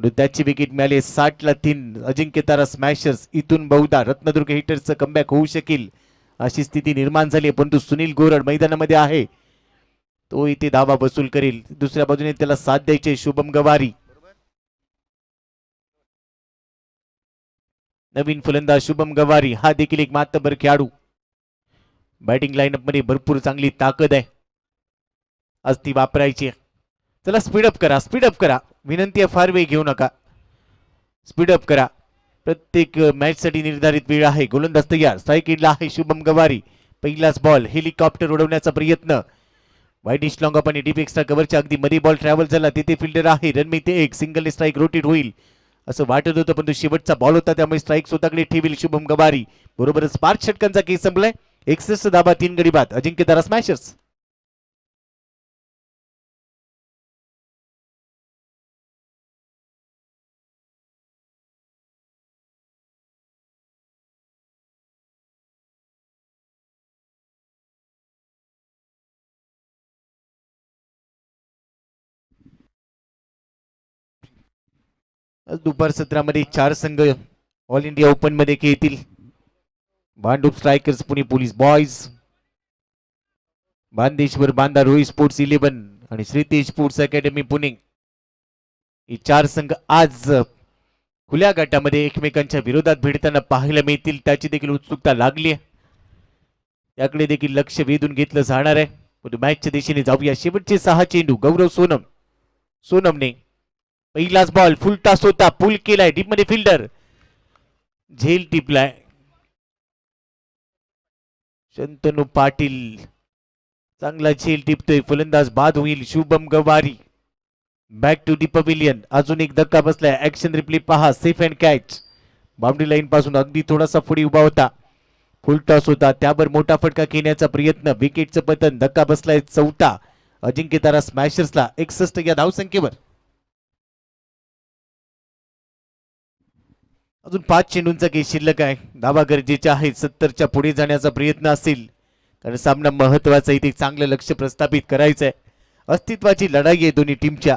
त्याची विकेट मिळाली. 60-3 अजिंक्य तारा स्मॅशर्स. इथून बहुधा रत्नदुर्ग हिटर्सचं कमबॅक होऊ शकेल अशी स्थिती निर्माण झाली, परंतु सुनील गोरड मैदानामध्ये आहे, तो इथे धावा वसूल करेल. दुसऱ्या बाजूने त्याला साथ द्यायचे शुभम गवारी. नवीन फलंदाज शुभम गवारी हा देखील एक मातबर खेळाडू. बॅटिंग लाईनअप मध्ये भरपूर चांगली ताकद आहे, आज ती वापरायची. चला स्पीडअप करा, स्पीडअप करा, विनंती आहे, फार वेळ घेऊ नका, स्पीडअप करा. प्रत्येक मॅच साठी निर्धारित वेळ आहे. गोलंदाज तयार, स्ट्राईक एंडला आहे शुभम गवारी. पहिलाच बॉल, हेलिकॉप्टर उडवण्याचा प्रयत्न, वाईडिश लॉंग ऑफ आणि डीप एक्स्ट्रा कव्हरच्या अगदी मध्ये बॉल ट्रॅव्हल झाला. तिथे फिल्डर आहे, रणमिते एक, सिंगल स्ट्राईक रोटेट होईल असं वाटत होतं, पण तो शेवटचा बॉल होता त्यामुळे स्ट्राईक स्वतःकडे ठेवील शुभम गवारी. बरोबरच 5 षटकांचा केस संपलाय. 61 धाबा 3 गडी बाद. अजिंक्य तारा स्मॅशर्स. दुपार 17 मध्ये 4 संघ ऑल इंडिया ओपन मध्ये खेळतील. Bhandup strikers Pune police boys, Bandeshwar Banda Rohit sports 11 आणि श्रीतेज स्पोर्ट्स अकॅडमी पुणे. हे 4 संघ आज खुल्या गटामध्ये एकमेकांच्या विरोधात भिडताना पाहायला मिळतील. त्याची देखील उत्सुकता लागली आहे, त्याकडे देखील लक्ष वेधून घेतलं जाणार आहे. मॅचच्या दिशेने जाऊया. शेवटचे 6 चेंडू. गौरव सोनमने पहिलाच बॉल, फुल टॉस होता, पुल केलाय, डीप मध्ये फिल्डर झेल टिपलाय. शंतनू पाटील चांगला झेल टिपतोय, फलंदाज बाद होईल. शुभम गवारी बॅक टू दी पव्हिलियन. अजून एक धक्का बसलाय. ऍक्शन रिप्ले पहा. Safe and catch, boundary line पासून अगदी थोडासा पुढे उभा होता, फुल टॉस होता, त्यावर मोठा फटका घेण्याचा प्रयत्न, विकेटचं पतन, धक्का बसलाय. चौथा अजिंक्य तारा स्मॅशर्सला 61 या धावसंख्येवर. अजून 5 चेंडूंचा केस शिल्लक आहे. धावा गरजेच्या आहेत. 70च्या पुढे जाण्याचा प्रयत्न असेल, कारण सामना महत्वाचा इथे चांगलं लक्ष प्रस्थापित करायचं आहे. अस्तित्वाची लढाई आहे दोन्ही टीमच्या.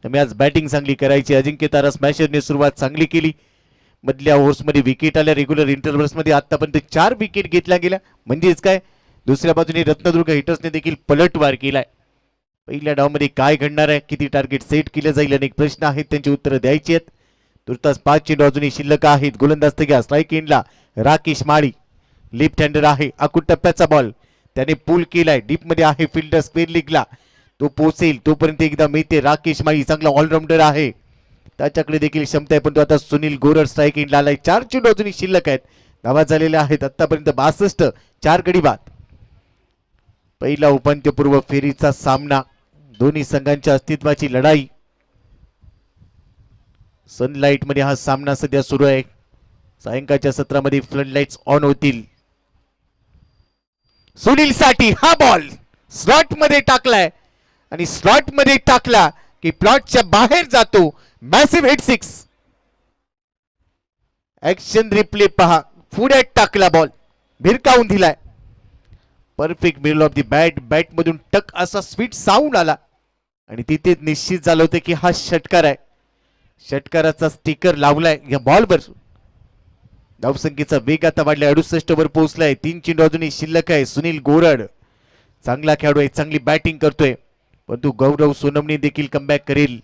त्यामुळे आज बॅटिंग चांगली करायची. अजिंक्य तारा स्मॅशरने सुरुवात चांगली केली. मधल्या ओव्हर्समध्ये विकेट आल्या. रेग्युलर इंटरव्हल्समध्ये आतापर्यंत 4 विकेट घेतल्या गेल्या. म्हणजेच काय, दुसऱ्या बाजूने रत्नदुर्ग हिटर्सने देखील पलटवार केलाय. पहिल्या डावमध्ये काय घडणार आहे, किती टार्गेट सेट केले जाईल, अनेक प्रश्न आहेत, त्यांची उत्तरं द्यायची आहेत. तुर्तास 5 चेंडू अजूनही शिल्लक आहेत. गोलंदाज घ्या स्ट्राईक एंडला राकेश माळी. लेफ्ट हँडर आहे. आकुट टप्प्याचा बॉल त्याने पूल केलाय. डीप मध्ये आहे फिल्डर स्क्वेअर लीगला. तो पोचेल तोपर्यंत एकदा मिळते. राकेश माळी चांगला ऑलराऊंडर आहे, त्याच्याकडे देखील क्षमता आहे. पण तो आता सुनील गोरड स्ट्राईक एंडला आलाय. 4 चेंडू अजूनही शिल्लक आहेत. धावा झालेल्या आहेत आतापर्यंत 62. 4 गडी बाद. पहिला उपांत्यपूर्व फेरीचा सामना, दोन्ही संघांच्या अस्तित्वाची लढाई. सनलाइट मध्ये हा सामना सध्या सुरू आहे. सायंकाळच्या सत्रामध्ये फ्लड लाईट्स ऑन होतील. सुनील साठी हा बॉल स्लॉट मध्ये टाकलाय आणि स्लॉट मध्ये टाकला की प्लॉटच्या बाहेर जातो. Massive hit 6. ऍक्शन रिप्ले पहा. पुढे टाकला बॉल, भिरकावून दिलाय. Perfect middle of the bat. Bat मधून टक असा स्वीट साऊंड आला आणि तिथे निश्चित झालं होतं की हा षटकार आहे. षटकाराचा स्टिकर लावलाय या बॉलवर. धावसंख्येचा वेग आता वाढलाय. 68 वर पोहोचलाय. 3 चेंडू अजूनही शिल्लक आहे. सुनील गोरड चांगला खेळाडू आहे, चांगली बॅटिंग करतोय, परंतु गौरव सोनमने देखील कमबॅक करेल.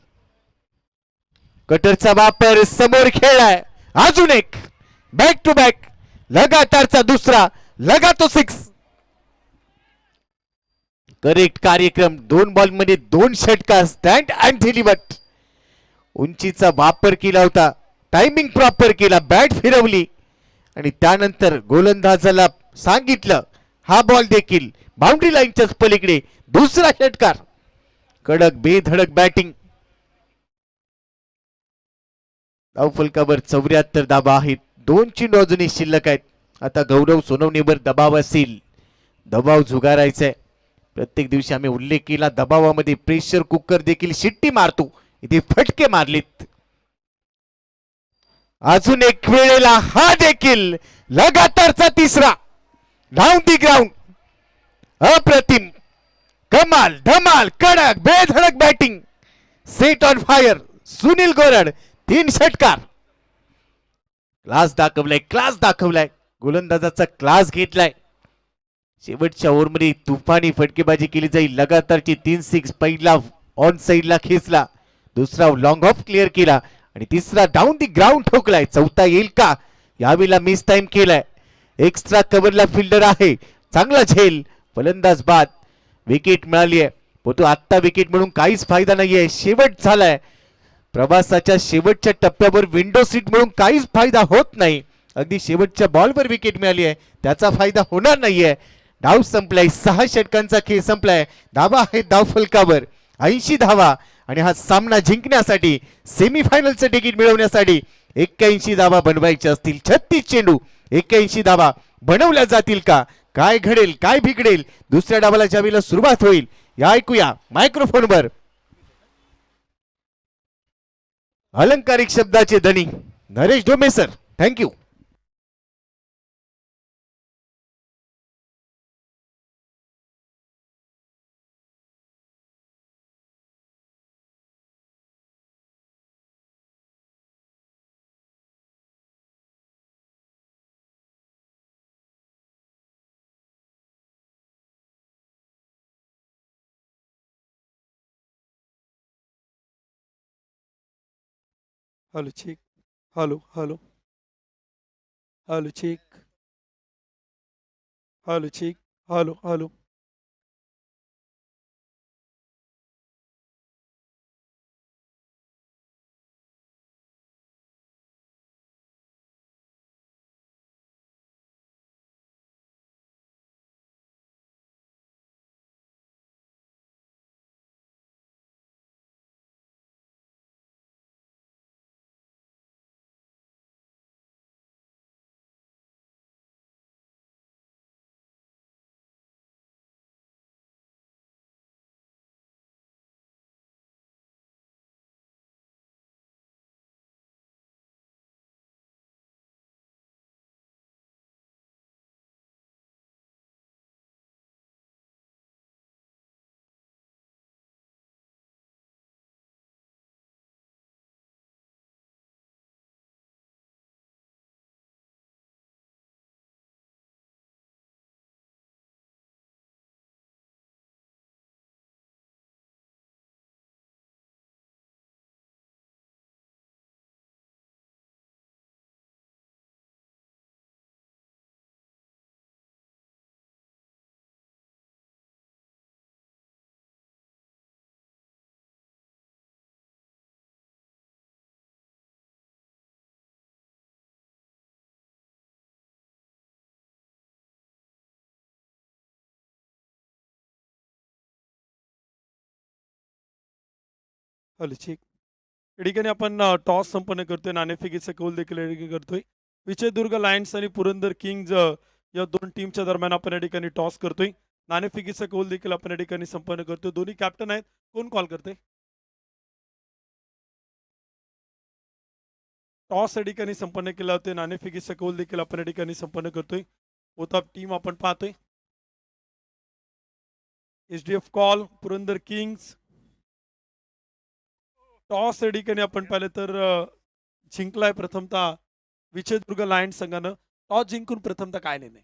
कटरचा वापर समोर खेळलाय. अजून एक बॅक टू बॅक, लगातारचा दुसरा, लगा तो 6. करेक्ट कार्यक्रम. 2 बॉल मध्ये 2 षटकार. Stand and deliver. उंचीचा वापर केला होता, टायमिंग प्रॉपर केला, बॅट फिरवली आणि त्यानंतर गोलंदाजाला सांगितलं हा बॉल देखील बाउंड्री लाईनच्या पलीकडे. दुसरा षटकार. कडक बेधडक बॅटिंग. धावफलकावर 74 धावा आहेत. 2 चेंडू अजूनही शिल्लक आहेत. आता गौरव सोनवणेवर दबाव असेल, दबाव झुगारायचा आहे. प्रत्येक दिवशी आम्ही उल्लेख केला, दबावामध्ये प्रेशर कुकर देखील शिट्टी मारतो, इथे फटके मारलेत. अजून एक वेळेला हा देखील लगातारचा तिसरा. Down the ground. अप्रतिम, कमाल, धमाल, कडक बेधडक batting. Set on fire. Sunil Gorad 3 षटकार. क्लास दाखवलाय, क्लास दाखवलाय. गोलंदाजाचा क्लास घेतलाय. शेवटच्या ओव्हरमध्ये तुफानी फटकेबाजी केली जाईल. लगातारची 3 6. पहिला ऑन साइडला खेचला, दुसरा लॉंग ऑफ क्लिअर केला आणि तिसरा डाऊन दी ग्राउंड ठोकलाय. चौथा येईल का, यावेळेला मिस टाइम केलाय. एक्स्ट्रा कव्हरला फिल्डर आहे, चांगला झेल. फलंदाज बाद. विकेट मिळाली आहे, परंतु आत्ता विकेट म्हणून काहीच फायदा नाहीये. शेवट झालाय. प्रवासाच्या शेवटच्या टप्प्यावर विंडो सीट म्हणून काहीच फायदा होत नाही. अगदी शेवटच्या बॉलवर विकेट मिळाली आहे, त्याचा फायदा होणार नाहीये. डाव संपलाय. 6 षटकांचा खेळ संपलाय. धावा आहेत धावफलकावर 80 धावा आणि हा सामना जिंकण्यासाठी, सेमीफायनलचं तिकीट मिळवण्यासाठी 81 धावा बनवायच्या असतील. 36 चेंडू 81 धावा बनवल्या जातील का? काय घडेल, काय बिघडेल? दुसऱ्या डावाला ज्यावेळेला सुरुवात होईल, या ऐकूया मायक्रोफोनवर अलंकारिक शब्दाचे धनी Naresh Dome sir. Thank you. Hello, check. Hello, hello. Hello, check. Hello, check. Hello, hello. Hello check. या ठिकाणी आपण टॉस संपन्न करतोय. नाणेफेकीचा कौल देखील या ठिकाणी करतोय. विजयदुर्ग लायन्स आणि पुरंदर किंग्ज या दोन टीमच्या दरम्यान आपण या ठिकाणी टॉस करतोय. नाणेफेकीचा कौल देखील आपण या ठिकाणी संपन्न करतोय. दोन्ही कॅप्टन आहेत. कोण कॉल करते? टॉस या ठिकाणी संपन्न केला होते. नाणेफेकीचा कौल देखील आपण या ठिकाणी संपन्न करतोय. बोथ ऑफ टीम आपण पाहतोय. एचडीएफ कॉल पुरंदर किंग्स. टॉस या ठिकाणी आपण पाहिलं तर जिंकलाय प्रथमतः विजयदुर्ग लायन्स संघानं. टॉस जिंकून प्रथमतः काय निर्णय?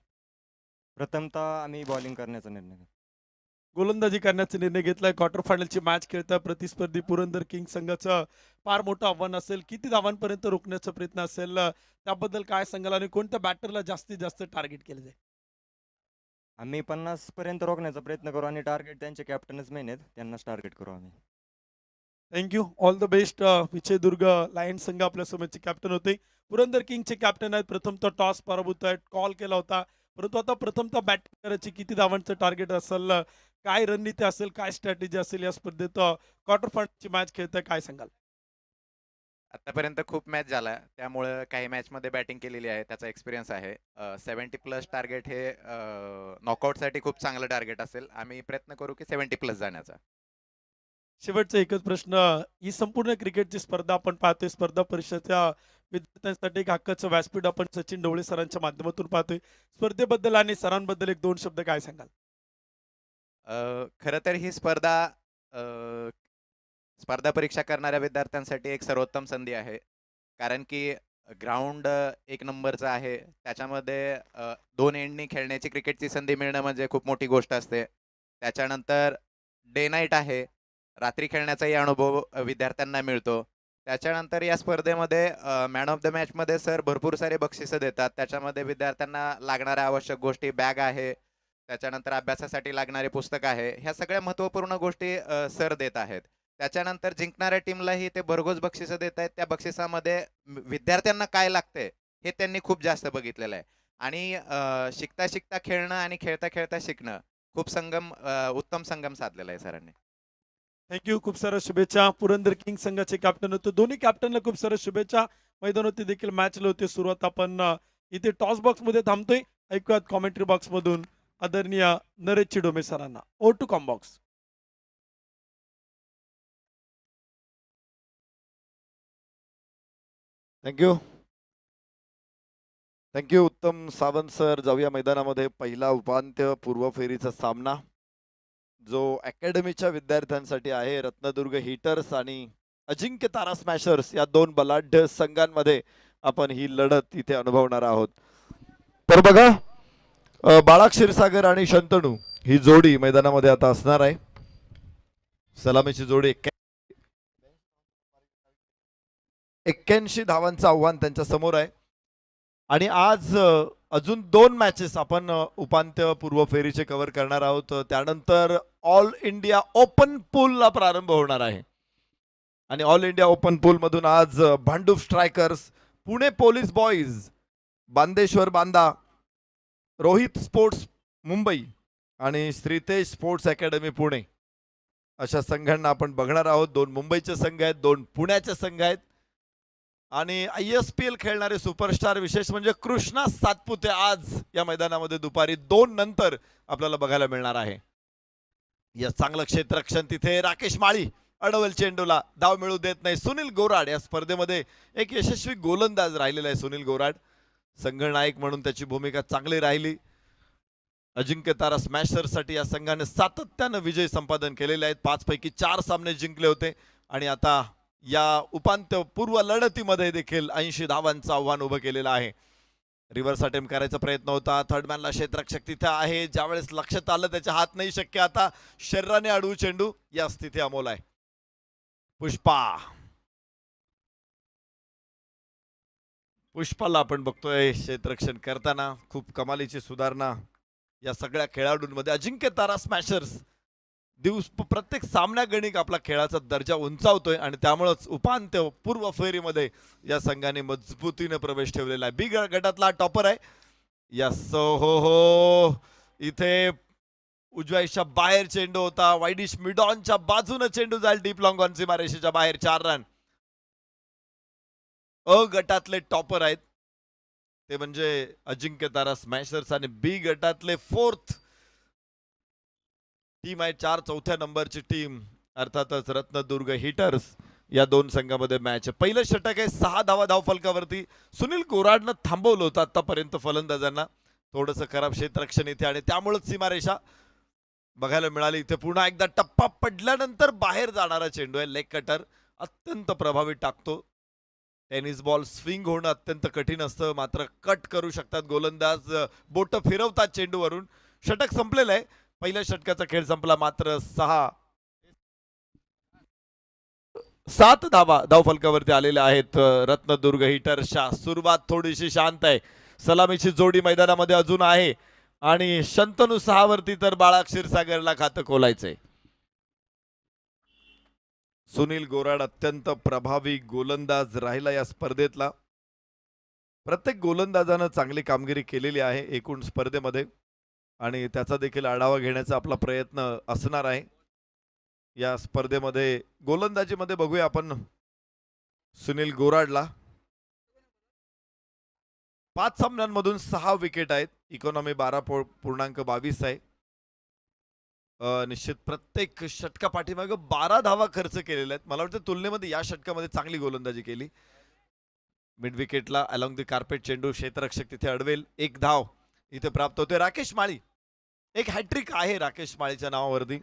प्रथमतः आम्ही बॉलिंग करण्याचा निर्णय घेतला. गोलंदाजी करण्याचा निर्णय घेतलाय. क्वार्टर फायनलची मॅच खेळता प्रतिस्पर्धी पुरंदर किंग्स संघाचं फार मोठं आव्हान असेल. किती धावांपर्यंत रोखण्याचा प्रयत्न असेल त्याबद्दल काय सांगाल आणि कोणत्या बॅटरला जास्तीत जास्त टार्गेट केलं जाईल? आम्ही 50 पर्यंत रोखण्याचा प्रयत्न करू आणि टार्गेट त्यांचे कॅप्टनच मेन आहेत, त्यांनाच टार्गेट करू आम्ही. Thank you. All the best. Vijaydurg lions संघ आपल्या समोरचे कॅप्टन होते. पुरंदर किंगचे कॅप्टन आहेत. प्रथमतः टॉस पराभूत आहेत. कॉल केला होता. परंतु आता प्रथमतः बॅटिंग करायची. किती धावांचं टार्गेट असेल, काय रणनीती असेल, काय स्ट्रॅटेजी असेल या स्पर्धेत क्वार्टर फायनलची मॅच खेळताय, काय सांगाल? आतापर्यंत खूप मॅच झाला त्यामुळं काही मॅचमध्ये बॅटिंग केलेली आहे, त्याचा एक्सपिरियन्स आहे. 70+ टार्गेट हे नॉकआउटसाठी खूप चांगलं टार्गेट असेल. आम्ही प्रयत्न करू की 70+ जाण्याचा. शेवटचा एकच प्रश्न. ही संपूर्ण क्रिकेटची स्पर्धा आपण पाहतोय. स्पर्धा परीक्षेच्या विद्यार्थ्यांसाठी एक हक्काचं व्यासपीठ आपण सचिन ढवळे सरांच्या माध्यमातून पाहतोय. स्पर्धेबद्दल आणि सरांबद्दल एक दोन शब्द काय सांगाल? खरं तर ही स्पर्धा स्पर्धा परीक्षा करणाऱ्या विद्यार्थ्यांसाठी एक सर्वोत्तम संधी आहे. कारण की ग्राउंड एक नंबरचं आहे. त्याच्यामध्ये 2 एंडनी खेळण्याची क्रिकेटची संधी मिळणं म्हणजे खूप मोठी गोष्ट असते. त्याच्यानंतर डे नाईट आहे. रात्री खेळण्याचाही अनुभव विद्यार्थ्यांना मिळतो. त्याच्यानंतर या स्पर्धेमध्ये मॅन ऑफ द मॅचमध्ये सर भरपूर सारे बक्षिसं देतात. त्याच्यामध्ये विद्यार्थ्यांना लागणाऱ्या आवश्यक गोष्टी बॅग आहे. त्याच्यानंतर अभ्यासासाठी लागणारे पुस्तक आहे. ह्या सगळ्या महत्त्वपूर्ण गोष्टी सर देत आहेत. त्याच्यानंतर जिंकणाऱ्या टीमलाही ते भरघोस बक्षिसं देत आहेत. त्या बक्षिसामध्ये विद्यार्थ्यांना काय लागतंय हे त्यांनी खूप जास्त बघितलेलं आहे. आणि शिकता शिकता खेळणं आणि खेळता खेळता शिकणं खूप उत्तम संगम साधलेला आहे सरांनी. थँक्यू. खूप साऱ्या शुभेच्छा. पुरंदर किंग संघाचे कॅप्टन होते. दोन्ही कॅप्टनला खूप साऱ्या शुभेच्छा. मैदानावरती देखील मॅचला होते सुरुवात. आपण इथे टॉस बॉक्समध्ये थांबतोय. ऐकूयात कॉमेंट्री बॉक्समधून आदरणीय नरेश चिडोमे सरांना. ओ टू कॉम बॉक्स. Thank you. Thank you Uttam Sawant sir. जाऊया मैदानामध्ये. पहिला उपांत्य पूर्व फेरीचा सामना जो अकॅडमीच्या विद्यार्थ्यांसाठी आहे. रत्नदुर्ग हिटर्स आणि अजिंक्य तारा स्मॅशर्स या 2 बलाढ्य संघांमध्ये आपण ही लढत इथे अनुभवणार आहोत. तर बघा, बाळा क्षीरसागर आणि शंतनू ही जोडी मैदानामध्ये आता असणार आहे. सलामीची जोडी 81 धावांचं आव्हान त्यांच्या समोर आहे. आणि आज अजून 2 मॅचेस आपण उपांत्य पूर्व फेरीचे कव्हर करणार आहोत. त्यानंतर ऑल इंडिया ओपन पूलला प्रारंभ होणार आहे. आणि ऑल इंडिया ओपन पूल मधून आज Bhandup strikers, Pune police boys, Bandeshwar Banda, Rohit sports Mumbai आणि श्रीतेज स्पोर्ट्स अकॅडमी पुणे अशा संघांना आपण बघणार आहोत. 2 मुंबईचे संघ आहेत, 2 पुण्याचे संघ आहेत. आणि ISPL खेळणारे सुपरस्टार, विशेष म्हणजे कृष्णा सातपुते आज या मैदानामध्ये दुपारी 2 नंतर आपल्याला बघायला मिळणार आहे. या चांगलं क्षेत्ररक्षण तिथे. राकेश माळी अडवल चेंडूला धाव मिळू देत नाही. सुनील गोराड या स्पर्धेमध्ये एक यशस्वी गोलंदाज राहिलेला आहे. सुनील गोराड संघनायक म्हणून त्याची भूमिका चांगली राहिली. अजिंक्य तारा स्मॅशर्ससाठी या संघाने सातत्यानं विजय संपादन केलेले आहेत. 5 पैकी 4 सामने जिंकले होते आणि आता या उपांत्य पूर्व लढतीमध्ये देखील 80 धावांचं आव्हान उभं केलेलं आहे. रिव्हर्स अटेम्प्ट करायचा प्रयत्न होता. थर्ड मॅनला क्षेत्ररक्षक तिथे आहे. ज्यावेळेस लक्षात आलं त्याच्या हात नाही शक्य, आता शरीराने अडवू चेंडू या स्थिती अमोल आहे. पुष्पाला आपण बघतोय क्षेत्ररक्षण करताना. खूप कमालीची सुधारणा या सगळ्या खेळाडूंमध्ये. अजिंक्य तारा स्मॅशर्स प्रत्येक सामन्यागणिक आपला खेळाचा दर्जा उंचावतोय आणि त्यामुळेच उपांत्य पूर्व फेरीमध्ये या संघाने मजबूतीने प्रवेश ठेवलेला आहे. बी गटातला टॉपर आहे. यस हो हो. इथे उजव्याच्या बाहेर चेंडू होता. वाईडिश मिडॉनच्या बाजूने चेंडू जाईल डीप लॉंग ऑन सीमारेषेच्या बाहेर. 4 रन. अ गटातले टॉपर आहेत ते म्हणजे अजिंक्य तारा स्मॅशर्स आणि बी गटातले फोर्थ टीम आहे. चौथ्या नंबरची टीम अर्थातच रत्नदुर्ग हिटर्स. या दोन संघामध्ये मॅच आहे. पहिलं षटक आहे 6 धावा धावफलकावरती. सुनील गोराडनं थांबवलं होतं आतापर्यंत फलंदाजांना. थोडंसं खराब क्षेत्ररक्षण इथे आणि त्यामुळेच सीमारेषा बघायला मिळाली. इथे पुन्हा एकदा टप्पा पडल्यानंतर बाहेर जाणारा चेंडू आहे. लेग कटर अत्यंत प्रभावी टाकतो. टेनिस बॉल स्विंग होणं अत्यंत कठीण असतं, मात्र कट करू शकतात गोलंदाज. बोट फिरवतात चेंडूवरून. षटक संपलेलं आहे. पहिल्या षटकाचा खेळ संपला. मात्र 7 धावा धावफलकावरती आलेल्या आहेत रत्नदुर्ग हिटर्सच्या. सुरुवात थोडीशी शांत आहे. सलामीची जोडी मैदानामध्ये अजून आहे आणि शंतनू 6 वरती तर बाळा क्षीरसागरला खातं खोलायचंय. सुनील गोराड अत्यंत प्रभावी गोलंदाज राहिला या स्पर्धेतला. प्रत्येक गोलंदाजानं चांगली कामगिरी केलेली आहे एकूण स्पर्धेमध्ये आणि त्याचा देखील आढावा घेण्याचा आपला प्रयत्न असणार आहे या स्पर्धेमध्ये. गोलंदाजीमध्ये बघूया आपण सुनील गोराडला. 5 सामन्यांमधून 6 विकेट आहेत. इकॉनॉमी 12.22 आहे. निश्चित प्रत्येक षटका पाठीमागे 12 धावा खर्च केलेल्या आहेत. मला वाटतं तुलनेमध्ये या षटकामध्ये चांगली गोलंदाजी केली. मिड विकेटला अलॉंग द कार्पेट चेंडू क्षेत्ररक्षक तिथे अडवेल. 1 धाव इथे प्राप्त होते. राकेश माळी, एक हॅट्रिक आहे राकेश माळीच्या नावावरती.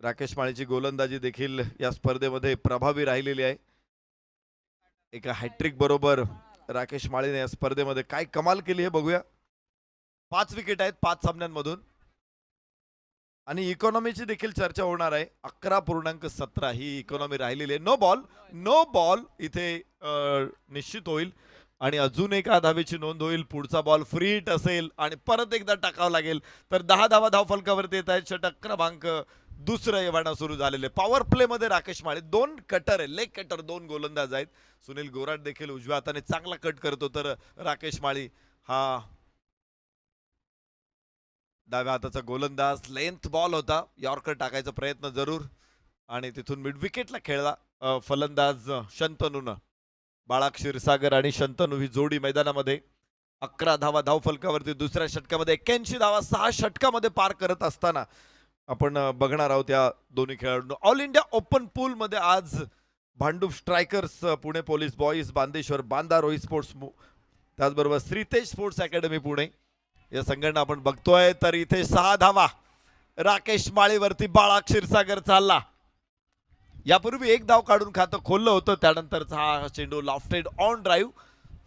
राकेश माळीची गोलंदाजी देखील या स्पर्धेमध्ये प्रभावी राहिलेली आहे. एका हॅट्रिक बरोबर राकेश माळीने या स्पर्धेमध्ये काय कमाल केली हे बघूया. 5 विकेट आहेत 5 सामन्यांमधून आणि इकॉनॉमीची देखील चर्चा होणार आहे. 11.17 ही इकॉनॉमी राहिलेली आहे. नो बॉल इथे निश्चित होईल आणि अजून एका धावेची नोंद होईल. पुढचा बॉल फ्री हिट असेल आणि परत एकदा टाकावं लागेल. तर 10 धावा धावफलकावरती येत आहेत. षटक क्रमांक दुसरं येवाना सुरू झालेले. पॉवर प्ले मध्ये राकेश माळी 2 कटर आहे, लेग कटर 2 गोलंदाज आहेत. सुनील गोराड देखील उजव्या हाताने चांगला कट करतो तर राकेश माळी हा डाव्या हाताचा गोलंदाज. लेंथ बॉल होता, यॉर्कर टाकायचा प्रयत्न जरूर आणि तिथून मिड विकेटला खेळला फलंदाज शंतनूनं. बाळा क्षीरसागर आणि शंतनू ही जोडी मैदानामध्ये. 11 धावा धावफलकावरती दुसऱ्या षटकामध्ये 81 धावा 6 षटकामध्ये पार करत असताना आपण बघणार आहोत या दोन्ही खेळाडूंना. ऑल इंडिया ओपन पूल मध्ये आज Bhandup strikers, Pune police boys, Bandeshwar Banda Rohit sports, त्याचबरोबर श्रीतेज स्पोर्ट्स अकॅडमी पुणे या संघटना आपण बघतोय. तर इथे 6 धावा राकेश माळीवरती बाळा क्षीरसागर चालला. यापूर्वी 1 धाव काढून खातं खोललं होतं. त्यानंतरचा हा चेंडू लॉफ्टेड ऑन ड्राईव्ह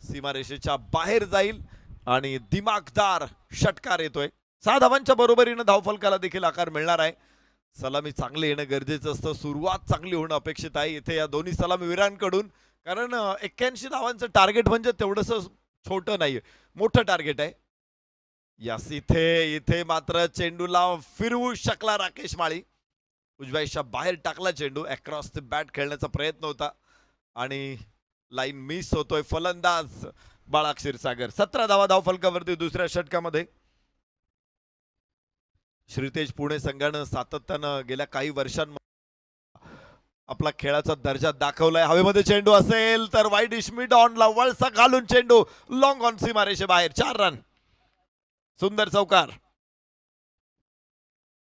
सीमारेषेच्या बाहेर जाईल आणि दिमागदार षटकार येतोय. 6 धावांच्या बरोबरीनं धावफलकाला देखील आकार मिळणार आहे. सलामी चांगली येणं गरजेचं असतं. सुरुवात चांगली होणं अपेक्षित आहे इथे या दोन्ही सलामीवीरांकडून. कारण 81 धावांचं टार्गेट म्हणजे तेवढंसं छोटं नाहीये, मोठं टार्गेट आहे. यस, इथे मात्र चेंडूला फिरवू शकला राकेश माळी. उजव्याच्या बाहेर टाकला चेंडू. अक्रॉस द बॅट खेळण्याचा प्रयत्न होता आणि लाईन मिस होतोय. फलंदाज बाळा क्षीरसागर. 17 धावा धावफलकावरती दुसऱ्या षटकामध्ये. श्रीतेज पुणे संघानं सातत्यानं गेल्या काही वर्षांमध्ये आपला खेळाचा दर्जा दाखवलाय. हवेमध्ये चेंडू असेल तर वाईडिश मिड ऑनला वळसा घालून चेंडू लॉंग ऑन सीमारेषे बाहेर. 4 रन. सुंदर चौकार.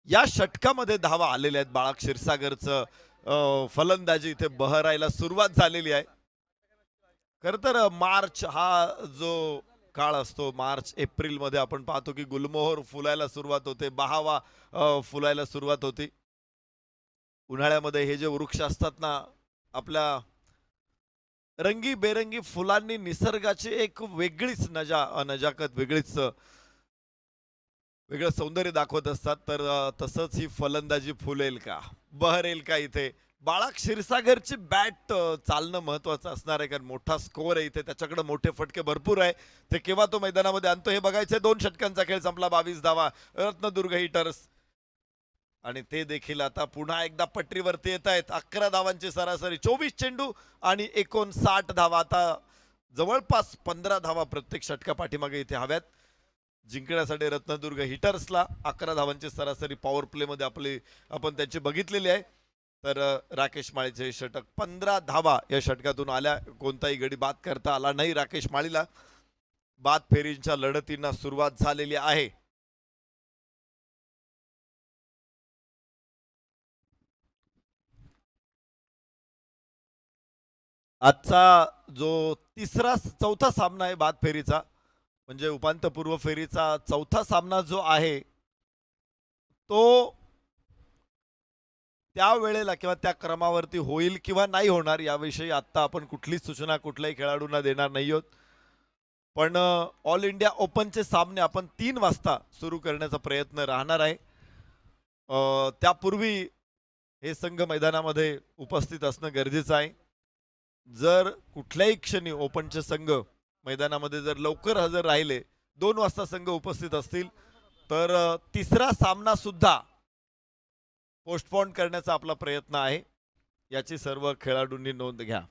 या षटकामध्ये धावा आलेल्या आहेत. बाळा क्षीरसागरचं फलंदाजी इथे बहरायला सुरुवात झालेली आहे. खर तर मार्च हा जो काळ असतो, मार्च एप्रिल मध्ये आपण पाहतो की गुलमोहर फुलायला सुरुवात होते, बहावा फुलायला सुरुवात होती. उन्हाळ्यामध्ये हे जे वृक्ष असतात ना, आपल्या रंगी बेरंगी फुलांनी निसर्गाची एक वेगळीच नजाकत, वेगळं सौंदर्य दाखवत असतात. तर तसंच ही फलंदाजी फुलेल का, बहरेल का इथे. बाळा क्षीरसागरची बॅट चालणं महत्वाचं असणार आहे कारण मोठा स्कोअर आहे इथे. त्याच्याकडे मोठे फटके भरपूर आहे. ते केव्हा तो मैदानामध्ये आणतो हे बघायचंय. 2 षटकांचा खेळ संपला. 22 धावा रत्नदुर्ग हिटर्स आणि ते देखील आता पुन्हा एकदा पटरीवरती येत आहेत. 11 धावांची सरासरी, 24 चेंडू आणि 59 धावा. आता जवळपास 15 धावा प्रत्येक षटका पाठीमागे इथे हव्यात. जिंकण्यासाठी रत्नदुर्ग हिटर्सला 11 धावांची सरासरी पॉवर प्ले मध्ये आपण त्यांची बघितलेली आहे. तर राकेश माळीचे हे षटक 15 धावा या षटकातून आल्या. कोणताही गडी बाद करता आला नाही राकेश माळीला. बाद फेरींच्या लढतींना सुरुवात झालेली आहे. आजचा जो चौथा सामना आहे बाद फेरीचा, म्हणजे उपांत्यपूर्व फेरीचा चौथा सामना जो आहे तो त्या वेळेला किंवा त्या क्रमावरती होईल किंवा नाही होणार याविषयी आता आपण कुठलीच सूचना कुठल्याही खेळाडूंना देणार नाही आहोत. पण ऑल इंडिया ओपनचे सामने आपण 3 वाजता सुरू करण्याचा प्रयत्न राहणार आहे. त्यापूर्वी हे संघ मैदानामध्ये उपस्थित असणं गरजेचं आहे. जर कुठल्याही क्षणी ओपनचे संघ मैदानामध्ये जर लवकर हजर राहिले, 2 वाजता संघ उपस्थित असतील, तर तिसरा सामना सुद्धा पोस्टपोन करण्याचा आपला प्रयत्न आहे. याची सर्व खेळाडूंनी नोंद घ्या.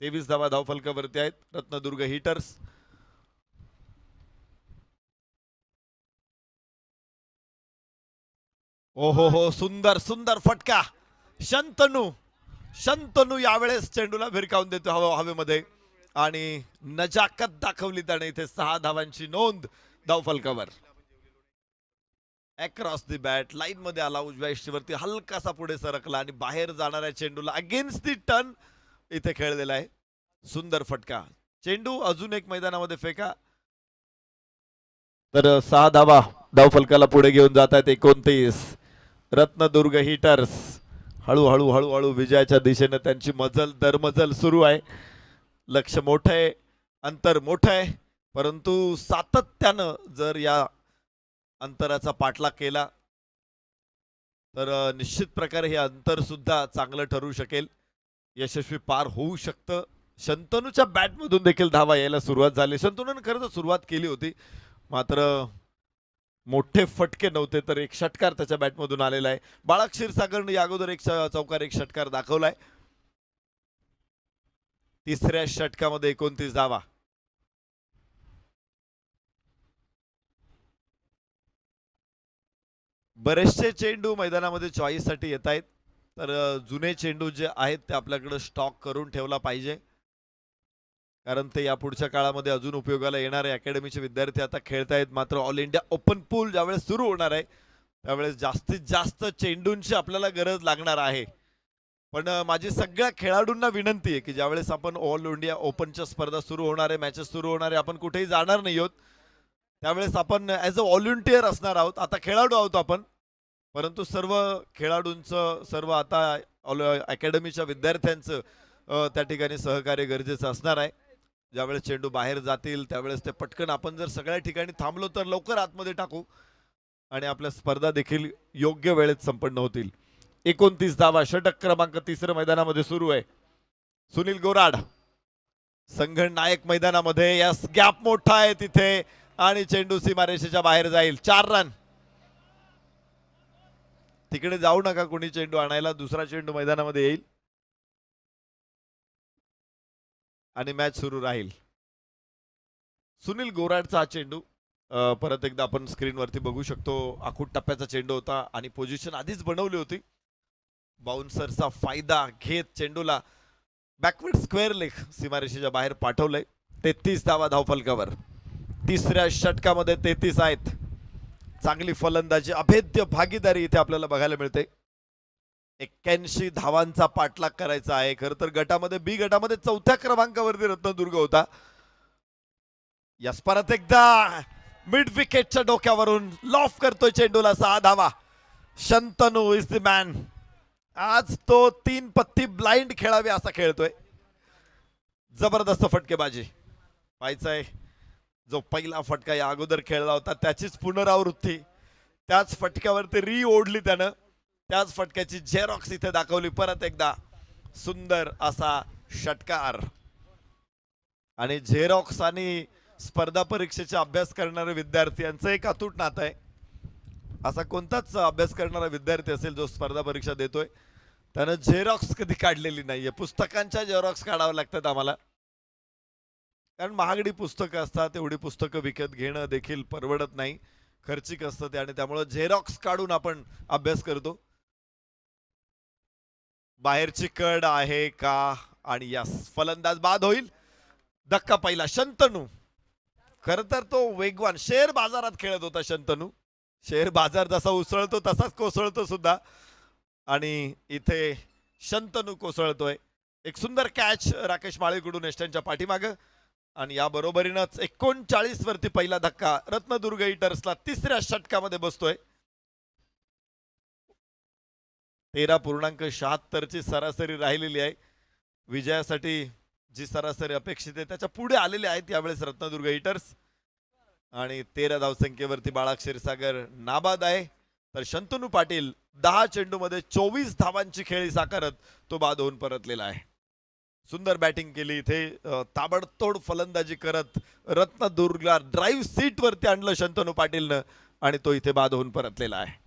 23 धावा धावफलकावरती आहेत रत्नदुर्ग हिटर्स. ओहो हो, सुंदर सुंदर फटका. शंतनू यावेळेस चेंडूला भिरकावून देतो हवेमध्ये आणि नजाकत दाखवली त्याने. इथे 6 धावांची नोंद धावफलकावर. अक्रॉस दी बॅट लाईन मध्ये आला, उजव्या इष्टीवरती हलकासा पुढे सरकला आणि बाहेर जाणाऱ्या चेंडूला अगेन्स्ट दी टर्न इथे खेळलेला आहे. सुंदर फटका. चेंडू अजून एक मैदानामध्ये फेका. तर 6 धावा धावफलकाला पुढे घेऊन जात आहेत 29 रत्नदुर्ग हिटर्स. हळूहळू विजयाच्या दिशेने त्यांची दरमजल सुरू आहे. लक्ष मोठं आहे, अंतर मोठं आहे, परंतु सातत्यानं जर या अंतराचा पाठलाग केला तर निश्चित प्रकारे हे अंतर सुद्धा चांगलं ठरू शकेल, यशस्वी पार होऊ शकतं. शंतनूच्या बॅटमधून देखील धावा यायला सुरुवात झाली. शंतनूने खरं तर सुरुवात केली होती, मात्र मोठे फटके नव्हते, तर एक षटकार त्याच्या बॅटमधून आलेला आहे. बाळक क्षीरसागरने या अगोदर एक चौकार एक षटकार दाखवलाय. तिसऱ्या षटकामध्ये 29 धावा. बरेचसे चेंडू मैदानामध्ये चॉईससाठी येत आहेत, तर जुने चेंडू जे आहेत ते आपल्याकडे स्टॉक करून ठेवला पाहिजे, कारण ते या पुढच्या काळामध्ये अजून उपयोगाला येणार आहे. अकॅडमीचे विद्यार्थी आता खेळतायत, मात्र ऑल इंडिया ओपन पूल ज्यावेळेस सुरू होणार आहे त्यावेळेस जास्तीत जास्त चेंडूंची आपल्याला गरज लागणार आहे. पण माझी सगळ्या खेळाडूंना विनंती आहे की ज्यावेळेस आपण ऑल इंडिया ओपनच्या स्पर्धा सुरू होणार आहे, मॅचेस सुरू होणार आहे, आपण कुठेही जाणार नाही आहोत. त्यावेळेस आपण ॲज अ व्हॉलंटियर असणार आहोत. आता खेळाडू आहोत आपण, परंतु सर्व खेळाडूंचं, सर्व आता अकॅडमीच्या विद्यार्थ्यांचं त्या ठिकाणी सहकार्य गरजेचं असणार आहे. ज्यावेळेस चेंडू बाहेर जातील त्यावेळेस ते पटकन आपण जर सगळ्या ठिकाणी थांबलो तर लवकर आतमध्ये टाकू आणि आपल्या स्पर्धा देखील योग्य वेळेत संपन्न होतील. 29 धावा. षटक क्रमांक 3 मैदानामध्ये सुरू आहे. सुनील गोराड संघनायक मैदानामध्ये. यस, गॅप मोठा आहे तिथे आणि चेंडू सीमारेषेच्या बाहेर जाईल. 4 रन. तिकडे जाऊ नका कोणी चेंडू आणायला, दुसरा चेंडू मैदानामध्ये येईल आणि मॅच सुरू राहील. सुनील गोराडचा हा चेंडू परत एकदा आपण स्क्रीनवरती बघू शकतो. आखूड टप्प्याचा चेंडू होता आणि पोझिशन आधीच बनवली होती. बाउन्सरचा फायदा घेत चेंडूला बॅकवर्ड स्क्वेअर लेग सीमारेषेच्या बाहेर पाठवलंय. 33 धावा धावफलकावर. तिसऱ्या षटकामध्ये 33 आहेत. चांगली फलंदाजी, अभेद्य भागीदारी इथे आपल्याला बघायला मिळते. 81 धावांचा पाठलाग करायचा आहे. खरं तर गटामध्ये बी गटामध्ये 4थ्या क्रमांकावरती रत्नदुर्ग होता. यस, परत एकदा मिड विकेटच्या डोक्यावरून लॉफ करतोय चेंडूला. 6 धावा. Shantanu is the man. आज तो 3 पत्ती ब्लाइंड खेळावे असा खेळतोय. जबरदस्त फटकेबाजी पाहायचंय. जो पहिला फटका या अगोदर खेळला होता त्याचीच पुनरावृत्ती, त्याच फटक्यावरती री ओढली त्यानं, त्याच फटक्याची झेरॉक्स इथे दाखवली. परत एकदा सुंदर असा षटकार. आणि झेरॉक्स आणि स्पर्धा परीक्षेचा अभ्यास करणारे विद्यार्थी यांचं एक अतूट नातं आहे. असा कोणताच अभ्यास करणारा विद्यार्थी असेल जो स्पर्धा परीक्षा देतोय त्यानं झेरॉक्स कधी काढलेली नाहीये. पुस्तकांच्या झेरॉक्स काढाव्या लागतात आम्हाला, कारण महागडी पुस्तकं असतात, एवढी पुस्तकं विकत घेणं देखील परवडत नाही, खर्चिक असतं ते, आणि त्यामुळं झेरॉक्स काढून आपण अभ्यास करतो. बाहेरची कड आहे का, आणि यस, फलंदाज बाद होईल. धक्का पहिला शंतनू. खर तर तो वेगवान शेअर बाजारात खेळत होता शंतनू. शेअर बाजार जसा उसळतो तसाच कोसळतो सुद्धा, आणि इथे शंतनू कोसळतोय. एक सुंदर कॅच राकेश माळेकडून एस्टनच्या पाठीमागं, आणि या बरोबरीनंच 39 वरती पहिला धक्का रत्नदुर्ग हिटर्सला तिसऱ्या षटकामध्ये बसतोय. 13.76 ची सरासरी राहिलेली आहे. विजयासाठी जी सरासरी अपेक्षित आहे त्याच्या पुढे आलेले आहेत यावेळेस रत्नदुर्ग हिटर्स, आणि 13 धावसंख्येवरती बाळा क्षीरसागर नाबाद आहे. तर शंतनू पाटील 10 चेंडूमध्ये 24 धावांची खेळी साकारत तो बाद होऊन परतलेला आहे. सुंदर बॅटिंग केली इथे, ताबडतोड फलंदाजी करत रत्नदुर्गला ड्राईव्ह सीट वरती आणलं शंतनू पाटीलनं, आणि तो इथे बाद होऊन परतलेला आहे.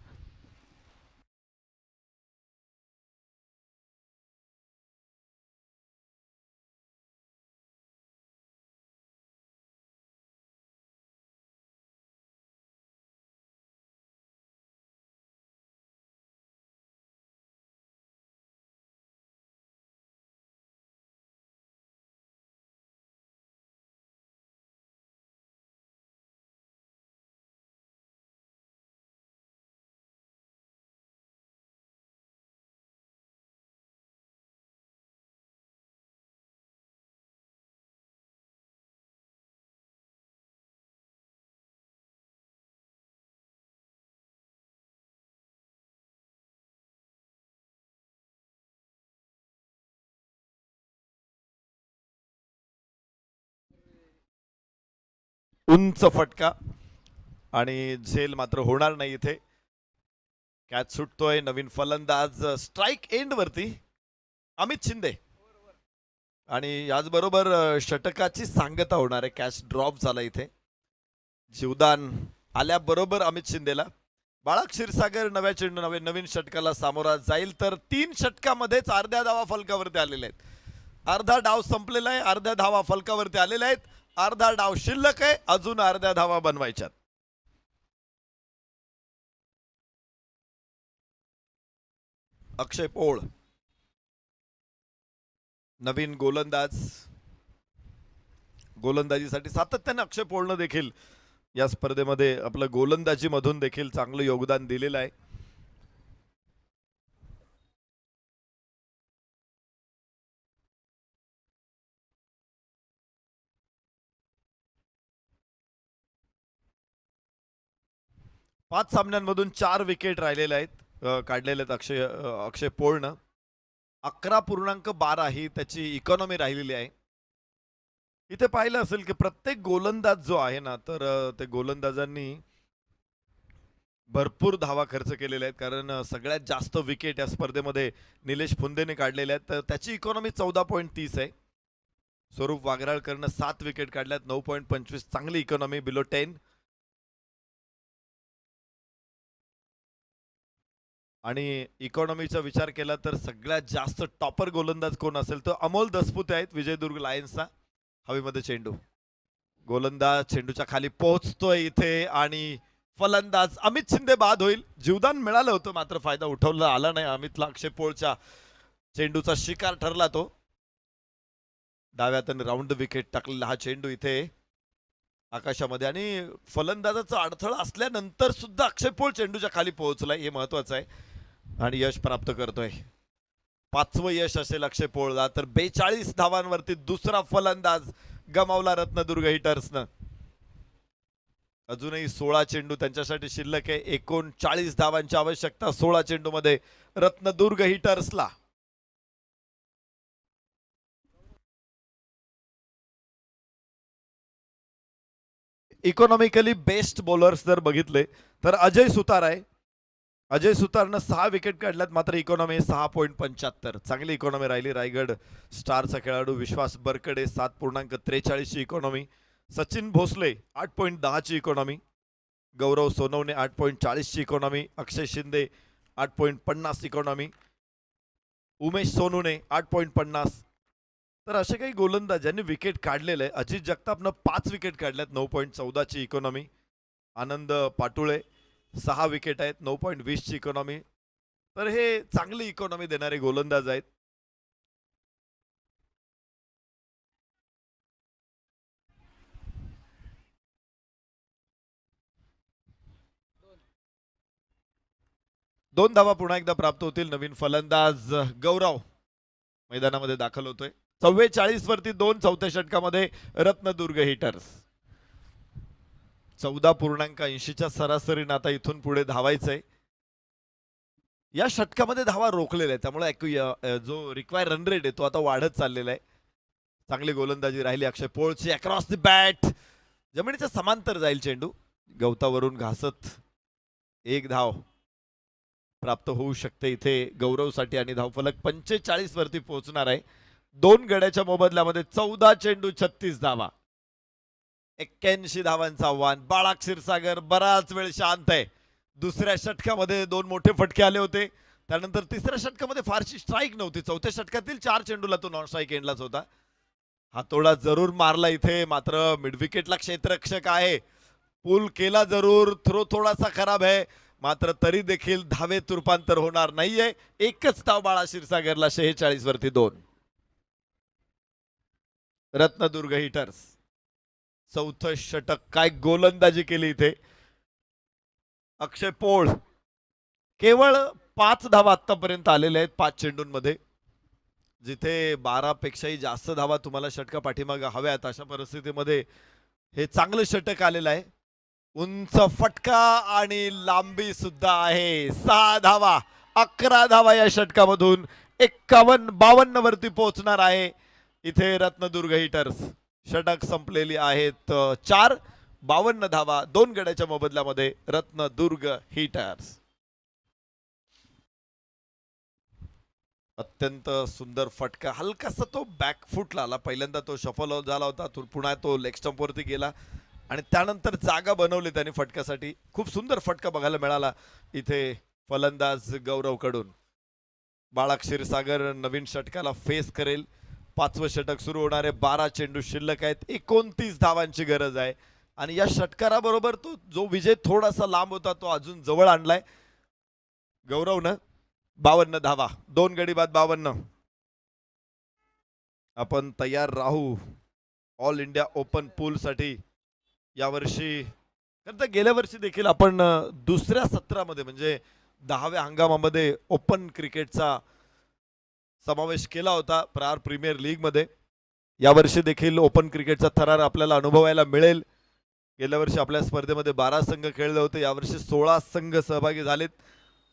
उंच फटका, आणि झेल मात्र होणार नाही इथे. कॅच सुटतोय. नवीन फलंदाज स्ट्राईक एंड वरती अमित शिंदे, आणि याचबरोबर षटकाची सांगता होणार आहे. कॅच ड्रॉप झाला इथे. जीवदान आल्याबरोबर अमित शिंदेला. बाळा क्षीरसागर नव्या चेंडू नवीन षटकाला सामोरा जाईल. तर 3 षटकामध्येच अर्ध्या धावा फलकावरती आलेल्या आहेत. अर्धा डाव संपलेला आहे, अर्ध्या धावा फलकावरती आलेल्या आहेत. अर्धा डाव शिल्लक आहे, अजून अर्ध्या धावा बनवायच्यात. अक्षय पोळ नवीन गोलंदाज. गोलंदाजीसाठी सातत्याने अक्षय पोळनं देखील या स्पर्धेमध्ये आपलं गोलंदाजी मधून देखील चांगलं योगदान दिलेलं आहे. पाच सामन्यांमधून 4 विकेट राहिलेले आहेत, काढलेले आहेत अक्षय पोळनं. 11.12 ही त्याची इकॉनॉमी राहिलेली आहे. इथे पाहिलं असेल की प्रत्येक गोलंदाज जो आहे ना, तर ते गोलंदाजांनी भरपूर धावा खर्च केलेल्या आहेत, कारण सगळ्यात जास्त विकेट या स्पर्धेमध्ये निलेश फुंदेने काढलेले आहेत. तर त्याची इकॉनॉमी 14.30 आहे. स्वरूप वागराळकरनं 7 विकेट काढल्यात, 9.25 चांगली इकॉनॉमी, बिलो 10. आणि इकॉनॉमीचा विचार केला तर सगळ्यात जास्त टॉपर गोलंदाज कोण असेल तर अमोल दसपुते आहेत, विजयदुर्ग लायन्सचा. हवेमध्ये चेंडू, गोलंदाज चेंडूच्या खाली पोहोचतोय इथे, आणि फलंदाज अमित शिंदे बाद होईल. जीवदान मिळालं होतं मात्र फायदा उठवला आला नाही अमितला. अक्षय पोळच्या चेंडूचा शिकार ठरला तो. डाव्यातून राऊंड विकेट टाकलेला हा चेंडू इथे आकाशामध्ये, आणि फलंदाजाचा अडथळा असल्यानंतर सुद्धा अक्षय पोळ चेंडूच्या खाली पोहोचलाय, हे महत्वाचं आहे, आणि यश प्राप्त करतोय. 5वं यश असेल अक्षय पोळला. तर 42 धावांवरती दुसरा फलंदाज गमावला रत्नदुर्ग हिटर्सनं. अजूनही 16 चेंडू त्यांच्यासाठी शिल्लक आहे. 39 धावांची आवश्यकता 16 चेंडूमध्ये रत्नदुर्ग हिटर्सला. इकॉनॉमिकली बेस्ट बॉलर्स जर बघितले तर अजय सुतार आहे. अजय सुतारनं 6 विकेट काढल्यात, मात्र इकॉनॉमी 6.75. चांगली इकॉनॉमी राहिली. रायगड स्टारचा खेळाडू विश्वास बरकडे 7.43 ची इकॉनॉमी. सचिन भोसले 8.10 ची इकॉनॉमी. गौरव सोनवणे 8.40 ची इकॉनॉमी. अक्षय शिंदे 8.50 इकॉनॉमी. उमेश सोनूने 8.50. तर असे काही गोलंदाज ज्यांनी विकेट काढलेले आहे. अजित जगतापनं 5 विकेट काढल्यात 9.14 ची इकॉनॉमी. आनंद पाटुळे 6 विकेट आहेत 9.20 ची इकॉनॉमी. तर हे चांगली इकॉनॉमी देणारे गोलंदाज आहेत. दोन धावा पुन्हा एकदा प्राप्त होतील. नवीन फलंदाज गौरव मैदानामध्ये दाखल होतोय. 44 वरती 2 चौथ्या षटकामध्ये रत्नदुर्ग हिटर्स. 14.80च्या सरासरीनं आता इथून पुढे धावायचंय. या षटकामध्ये धावा रोखलेल्या आहेत त्यामुळे जो रिक्वायर रन रेट आहे तो आता वाढत चाललेला आहे. चांगली गोलंदाजी राहिली अक्षय पोळची. अक्रॉस द बॅट जमिनीच्या समांतर जाईल चेंडू. गवतावरून घासत एक धाव प्राप्त होऊ शकते इथे गौरवसाठी आणि धावफलक 45 वरती पोहोचणार आहे. 2 गड्याच्या मोबदल्यामध्ये 14 चेंडू 36 धावा. 81 धावांचं आव्हान. बाळा क्षीरसागर बराच वेळ शांत आहे. दुसऱ्या षटकामध्ये 2 मोठे फटके आले होते. त्यानंतर तिसऱ्या षटकामध्ये फारशी स्ट्राईक नव्हती. चौथ्या षटकातील 4 चेंडूला तो नॉन स्ट्राईक एंडलाच होता. हातोडा जरूर मारला इथे. मात्र मिड विकेटला क्षेत्ररक्षक आहे. पूल केला जरूर. थ्रो थोडासा खराब आहे मात्र तरी देखील धावेत रूपांतर होणार नाहीये. एकच धाव बाळा क्षीरसागरला. 46 वरती 2. रत्नदुर्ग हिटर्स. चौथं षटक. काय गोलंदाजी केली इथे अक्षय पोळ. केवळ 5 धावा आतापर्यंत आलेल्या आहेत 5 चेंडूंमध्ये. जिथे 12 पेक्षाही जास्त धावा तुम्हाला षटका पाठीमागे हव्यात अशा परिस्थितीमध्ये हे चांगलं षटक आलेलं आहे. उंच फटका आणि लांबी सुद्धा आहे. 6 धावा. 11 धावा या षटकामधून 51-52 वरती पोहोचणार आहे इथे रत्नदुर्ग हिटर्स. षटक संपलेली आहेत 4. 52 धावा 2 गड्याच्या मोबदल्यामध्ये रत्नदुर्ग हिटर्स. अत्यंत सुंदर फटका. हलकासा तो बॅकफुटला आला. पहिल्यांदा तो शफल झाला होता. पुन्हा तो लेग स्टंप वरती गेला आणि त्यानंतर जागा बनवली त्यांनी फटक्यासाठी. खूप सुंदर फटका बघायला मिळाला इथे फलंदाज गौरव कडून. बाळा क्षीरसागर नवीन षटकाला फेस करेल. 5वं षटक सुरू होणार आहे. 12 चेंडू शिल्लक आहेत. 29 धावांची गरज आहे आणि या षटकाराबरोबर तो जो विजय थोडासा लांब होता तो अजून जवळ आणलाय गौरवनं. 52 धावा. 2 गडी बाद 52. आपण तयार राहू ऑल इंडिया ओपन पूल साठी. यावर्षी तर गेल्या वर्षी देखील आपण दुसऱ्या सत्रामध्ये म्हणजे 10व्या हंगामामध्ये ओपन क्रिकेटचा समावेश केला होता प्रहार प्रीमियर लीग मध्ये. यावर्षी देखील ओपन क्रिकेटचा थरार आपल्याला अनुभवायला मिळेल. गेल्या वर्षी आपल्या स्पर्धेमध्ये 12 संघ खेळले होते. यावर्षी 16 संघ सहभागी झालेत.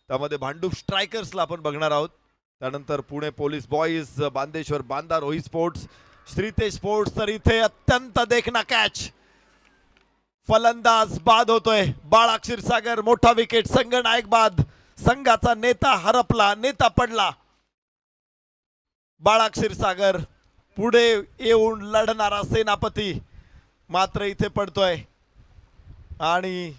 त्यामध्ये भांडूप स्ट्रायकर्सला आपण बघणार आहोत. त्यानंतर Pune police boys, Bandeshwar Banda, Rohit sports, Shritej sports. तर इथे अत्यंत देखना कॅच. फलंदाज बाद होतोय. बाळा क्षीरसागर मोठा विकेट. संघनायक बाद. संघाचा नेता हरपला. नेता पडला. बाळा क्षीरसागर पुढे येऊन लढणारा सेनापती मात्र इथे पडतोय आणि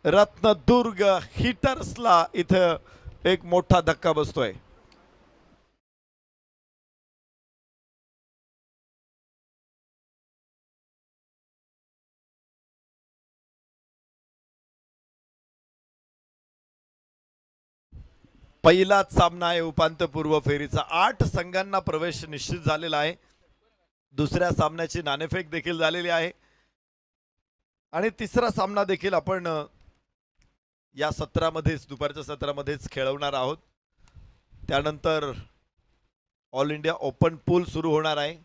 रत्नदुर्ग हिटर्सला इथं एक मोठा धक्का बसतोय. पहिलाच सामना आहे उपांत्यपूर्व फेरीचा. 8 संघांना प्रवेश निश्चित झालेला आहे. दुसऱ्या सामन्याची नाणेफेक देखील झालेली आहे आणि तिसरा सामना देखील आपण या सत्रामध्येच दुपारच्या सत्रामध्येच खेळवणार आहोत. त्यानंतर ऑल इंडिया ओपन पूल सुरू होणार आहे.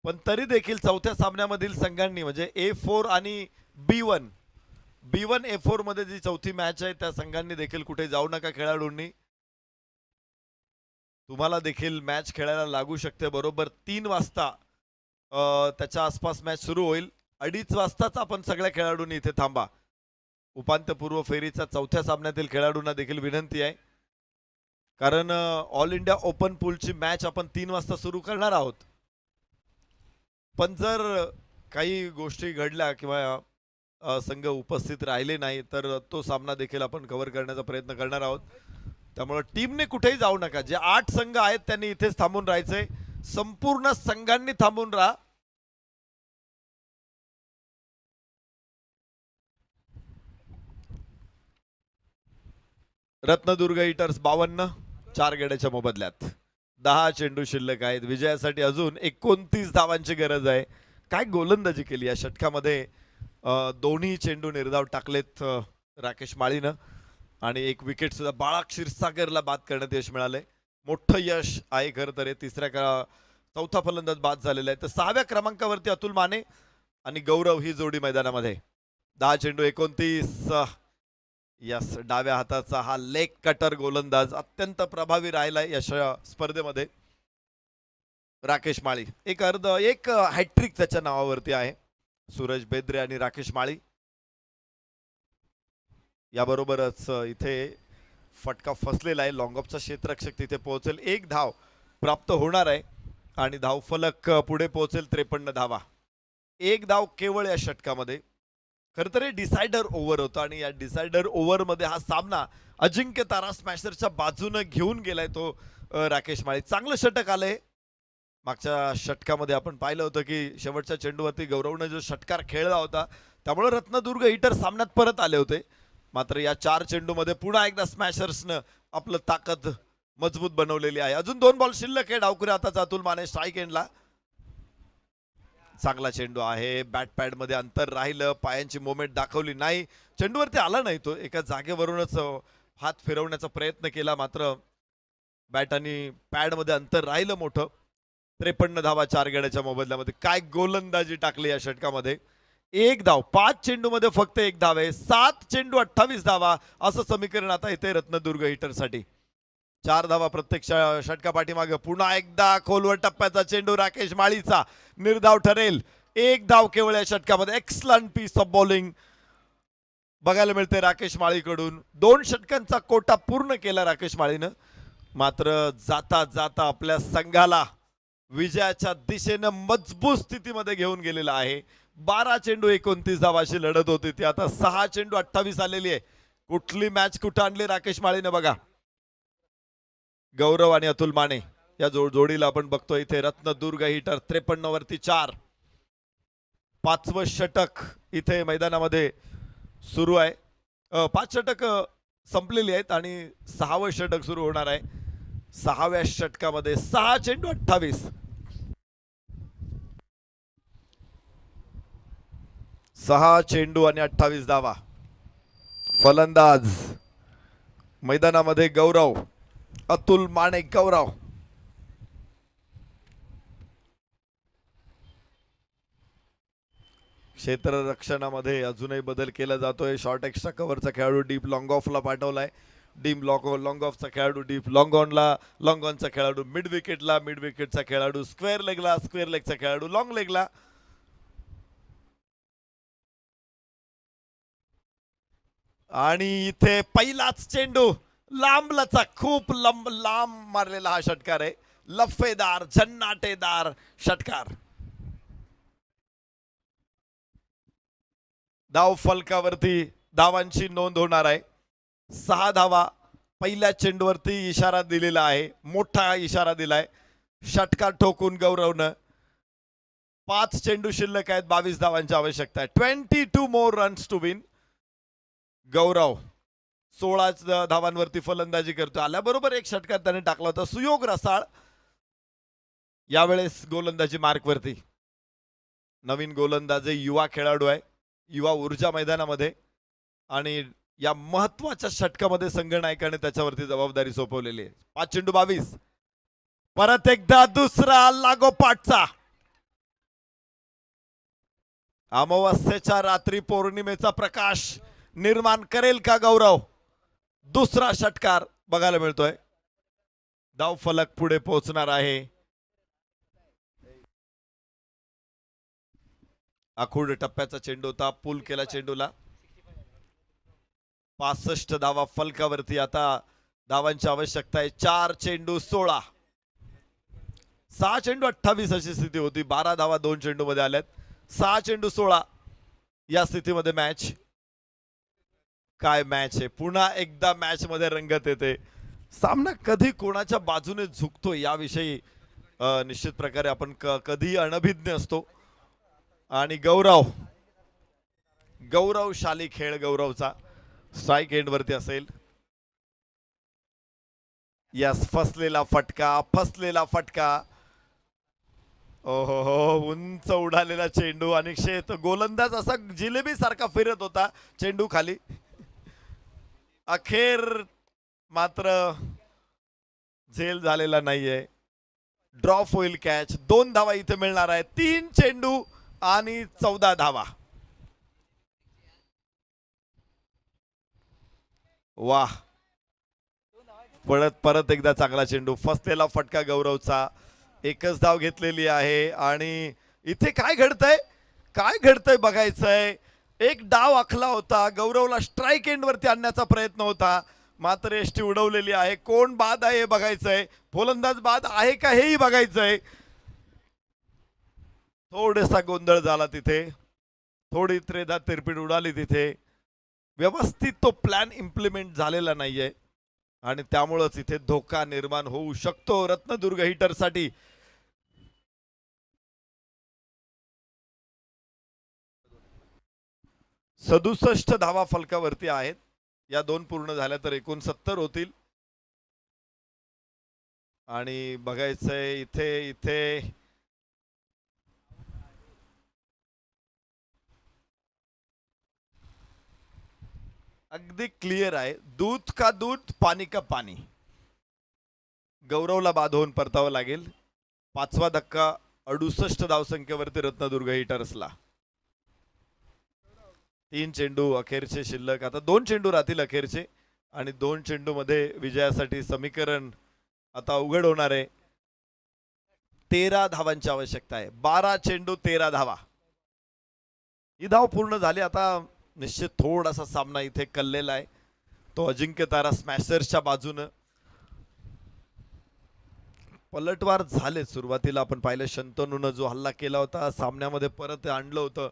पण तरी देखील चौथ्या सामन्यामधील संघांनी म्हणजे A4 आणि B1 A4 मध्ये जी चौथी मॅच आहे त्या संघांनी देखील कुठे जाऊ नका. खेळाडूंनी तुम्हाला देखील मॅच खेळायला लागू शकते. बरोबर 3 वाजता त्याच्या आसपास मॅच सुरू होईल. 2:30 वाजताच आपण सगळ्या खेळाडूंनी इथे थांबा. उपांत्यपूर्व फेरीचा चौथ्या सामन्यातील खेळाडूंना देखील विनंती आहे कारण ऑल इंडिया ओपन पूलची मॅच आपण 3 वाजता सुरू करणार आहोत. पण जर काही गोष्टी घडल्या किंवा संघ उपस्थित राहिले नाही तर तो सामना देखील आपण कव्हर करण्याचा प्रयत्न करणार आहोत. त्यामुळे टीमने कुठेही जाऊ नका. जे 8 संघ आहेत त्यांनी इथेच थांबून राहायचंय. संपूर्ण संघांनी थांबून राहा. रत्नदुर्ग हिटर्स 52, 4 गड्याच्या मोबदल्यात 10 चेंडू शिल्लक आहेत. विजयासाठी अजून 29 धावांची गरज आहे. काय गोलंदाजी केली या षटकामध्ये. दोन्ही चेंडू निर्धाव टाकलेत राकेश माळीनं आणि एक विकेट सुद्धा बाळा क्षीरसागरला बाद करण्यात यश मिळालंय. मोठं यश आहे खरं तर. चौथा फलंदाज बाद झालेला आहे. तर 6व्या क्रमांकावरती अतुल माने आणि गौरव ही जोडी मैदानामध्ये. 10 चेंडू 29. यस, डाव्या हाताचा हा लेग कटर गोलंदाज अत्यंत प्रभावी राहिलाय या स्पर्धेमध्ये. राकेश माळी एक हॅट्रिक त्याच्या नावावरती आहे. सूरज बेद्रे आणि राकेश माळी याबरोबरच इथे फटका फसलेला आहे. लॉंग ऑफचा क्षेत्ररक्षक तिथे पोहोचेल. 1 धाव प्राप्त होणार आहे आणि धावफलक पुढे पोहोचेल 53 धावा. 1 धाव केवळ या षटकामध्ये. खरं तर हे डिसायडर ओव्हर होतं आणि या डिसायडर ओव्हर मध्ये हा सामना अजिंक्य तारा स्मॅशरच्या बाजूने घेऊन गेलाय तो राकेश माळी. चांगलं षटक आलंय. मागच्या षटकामध्ये आपण पाहिलं होतं की शेवटच्या चेंडूवरती गौरवनं जो षटकार खेळला होता त्यामुळे रत्नदुर्ग हिटर सामन्यात परत आले होते. मात्र या 4 चेंडूमध्ये पुन्हा एकदा स्मॅशर्सनं आपलं ताकद मजबूत बनवलेली आहे. अजून 2 बॉल शिल्लक आहे. डावखुऱ्या हाताचा अतुल माने स्ट्राईक एंडला. चांगला चेंडू आहे. बॅट पॅड मध्ये अंतर राहिलं. पायांची मोमेंट दाखवली नाही. चेंडूवरती आला नाही तो. एका जागेवरूनच हात फिरवण्याचा प्रयत्न केला मात्र बॅट आणि पॅड मध्ये अंतर राहिलं मोठं. 53 धावा 4 गड्याच्या मोबदल्यामध्ये. काय गोलंदाजी टाकली या षटकामध्ये. 1 धाव 5 चेंडू मध्ये फक्त 1 धाव आहे. 7 चेंडू 28 धावा असं समीकरण आता इथे रत्नदुर्ग हिटरसाठी. 4 धावा प्रत्येक षटका पाठीमागे. पुन्हा एकदा खोलवर टप्प्याचा चेंडू राकेश माळीचा निर्धाव ठरेल. 1 धाव केवळ या षटकामध्ये. एक्सलंट पीस ऑफ बॉलिंग बघायला मिळते राकेश माळीकडून. 2 षटकांचा कोटा पूर्ण केला राकेश माळीनं. मात्र जाता जाता आपल्या संघाला विजयाच्या दिशेनं मजबूत स्थितीमध्ये घेऊन गेलेला आहे. 12 चेंडू 29 धावाशी लढत होती ती आता 6 चेंडू 28 आलेली आहे. कुठली मॅच कुठं आणली राकेश माळीनं बघा. गौरव आणि अतुल माने या जोडीला आपण बघतो इथे. रत्नदुर्ग हिटर 53 वरती 4. 5वं षटक इथे मैदानामध्ये सुरू आहे. 5 षटक संपलेली आहेत आणि 6वं षटक सुरू होणार आहे. 6व्या षटकामध्ये 6 चेंडू 28. 6 चेंडू आणि 28 धावा. फलंदाज मैदानामध्ये गौरव. अतुल माने गौरव. क्षेत्ररक्षणामध्ये अजूनही बदल केला जातोय. शॉर्ट एक्स्ट्रा कव्हरचा खेळाडू डीप लॉंग ऑफला पाठवलाय. डीप लॉंग ऑफचा खेळाडू डीप लॉंग ऑनला. लॉंग ऑनचा खेळाडू मिड विकेटला. मिड विकेटचा खेळाडू स्क्वेअर लेगला. स्क्वेअर लेगचा खेळाडू लॉंग लेगला. आणि इथे पहिलाच चेंडू लांबलाचा खूप लांब मारलेला हा षटकार आहे. लफेदार झन्नाटेदार षटकार. धाव फलकावरती धावांची नोंद होणार आहे. 6 धावा पहिल्या चेंडूवरती इशारा दिलेला आहे. मोठा इशारा दिलाय. षटकार ठोकून गौरवनं. 5 चेंडू शिल्लक आहेत. 22 धावांची आवश्यकता आहे. 22 मोर रन्स टू विन. गौरव 16 धावांवरती फलंदाजी करतो. आल्याबरोबर एक षटकार त्याने टाकला होता. सुयोग रसाळ यावेळेस गोलंदाजी मार्कवरती. नवीन गोलंदाज युवा खेळाडू आहे. युवा ऊर्जा मैदानामध्ये आणि या महत्वाच्या षटकामध्ये संघनायकाने त्याच्यावरती जबाबदारी सोपवलेली आहे. 5 चेंडू 22. परत एकदा दुसरा लागोपाठचा. अमावस्येच्या रात्री पौर्णिमेचा प्रकाश निर्माण करेल का गौरव. दुसरा षटकार बघायला मिळतोय. धाव फलक पुढे पोहोचणार आहे. आखूड टप्प्याचा चेंडू होता. पूल केला चेंडूला. 65 धावा फलकावरती. आता धावांची आवश्यकता आहे. 4 चेंडू 16. 6 चेंडू 28 अशी स्थिती होती. 12 धावा 2 चेंडू मध्ये आल्यात. 6 चेंडू 16 या स्थितीमध्ये मॅच. काय मॅच आहे. पुन्हा एकदा मॅच मध्ये रंगत येते. सामना कधी कोणाच्या बाजूने झुकतो याविषयी निश्चित प्रकारे आपण कधी अनभिज्ञ असतो. आणि गौरवशाली खेळ गौरवचा स्ट्राईक एंड वरती असेल. यस, फसलेला फटका. ओहो हो, उंच उडालेला चेंडू आणि गोलंदाज असा जिलेबी सारखा फिरत होता चेंडू खाली. अखेर मात्र झेल झालेला नाहीये. ड्रॉप होईल कॅच. 2 धावा इथे मिळणार आहे. 3 चेंडू आणि 14 धावा. वाह, परत एकदा चांगला चेंडू. फसलेला फटका गौरवचा. एकच धाव घेतलेली आहे. आणि इथे काय घडतंय बघायचंय. एक डाव आखला होता. गौरवला स्ट्राईक एंड वरती आणण्याचा प्रयत्न होता, मात्र एसटी उडवलेली आहे. कोण बाद आहे हे बघायचंय. फलंदाज बाद आहे का हेही बघायचंय. थोडासा गोंधळ झाला तिथे. थोडी त्रेधा तिरपीट उडाली तिथे. व्यवस्थित तो प्लॅन इम्प्लिमेंट झालेला नाहीये आणि त्यामुळेच इथे धोका निर्माण होऊ शकतो रत्नदुर्ग हिटरसाठी. सदुसष्ट धावा फलकावरती आहेत. या 2 पूर्ण झाल्या तर 69 होतील. आणि बघायचंय इथे अगदी क्लिअर आहे. दूध का दूध, पाणी का पाणी. गौरवला बाद होऊन परतावं लागेल. 5वा धक्का 68 धावसंख्येवरती रत्नदुर्ग हिटर्सला. 3 चेंडू अखेरचे शिल्लक. आता 2 चेंडू राहतील अखेरचे आणि 2 चेंडू मध्ये विजयासाठी समीकरण आता उघड होणार आहे. 13 धावांची आवश्यकता आहे. 12 चेंडू 13 धावा. ही धाव पूर्ण झाली. आता निश्चित थोडासा सामना इथे कललेला आहे. तो अजिंक्य तारा स्मॅशर्सच्या बाजूनं. पलटवार झाले. सुरुवातीला आपण पाहिलं शंतनूनं जो हल्ला केला होता सामन्यामध्ये परत आणलं होतं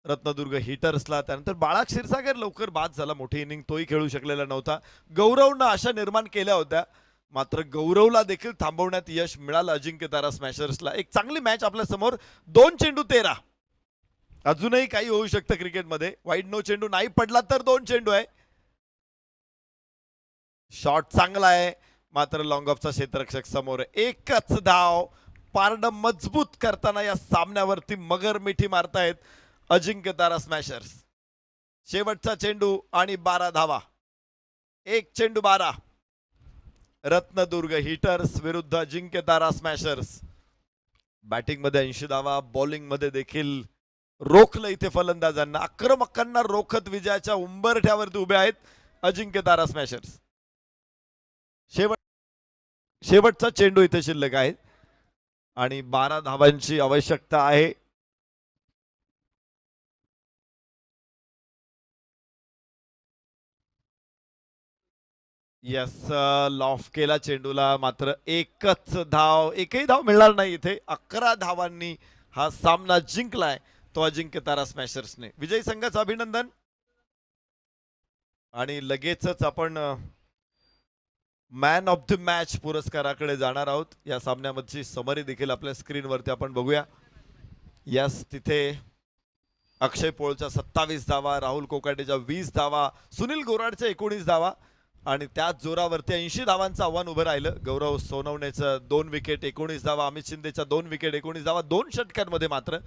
रत्नदुर्ग हिटर्सला. त्यानंतर बाळा क्षीरसागर लवकर बाद झाला. मोठी इनिंग तोही खेळू शकलेला नव्हता. गौरवनं आशा निर्माण केल्या होत्या, मात्र गौरवला देखील थांबवण्यात यश मिळालं अजिंक्य तारा स्मॅशर्सला. एक चांगली मॅच आपल्या समोर. 2 चेंडू 13. अजूनही काही होऊ शकतं क्रिकेटमध्ये. वाईड नो चेंडू नाही पडला तर 2 चेंडू आहे. शॉट चांगला आहे, मात्र लॉंग ऑफचा क्षेत्ररक्षक समोर. एकच धाव. पारडं मजबूत करताना या सामन्यावरती मगर मिठी मारतायत अजिंक्य तारा स्मॅशर्स. शेवटचा चेंडू आणि 12 धावा. 1 चेंडू 12. रत्नदुर्ग हिटर्स विरुद्ध अजिंक्य तारा स्मॅशर्स. बॅटिंग मध्ये 80 धावा, बॉलिंग मध्ये देखील रोखलं इथे फलंदाजांना. आक्रमकांना रोखत विजयाच्या उंबरठ्यावरती उभे आहेत अजिंक्य तारा स्मॅशर्स. शेवटचा चेंडू इथे शिल्लक आहे आणि 12 धावांची आवश्यकता आहे. यस, लॉफ केला चेंडूला, मात्र एकही धाव मिळणार नाही इथे. 11 धावांनी हा सामना जिंकलाय तो अजिंक्य तारा स्मॅशर्सने. विजयी संघाचं अभिनंदन. आणि लगेचच आपण मॅन ऑफ द मॅच पुरस्काराकडे जाणार आहोत. या सामन्यामधची समरी देखील आपल्या स्क्रीनवरती आपण बघूया. यस, तिथे अक्षय पोळच्या 27 धावा, राहुल कोकाटेच्या 20 धावा, सुनील गोराडच्या 19 धावा आणि त्याच जोरावरती 80 धावांचं आव्हान उभं राहिलं. गौरव सोनवणेचं 2 विकेट 19 धावा, अमित शिंदेच्या 2 विकेट 19 धावा. 2 षटकांमध्ये मात्र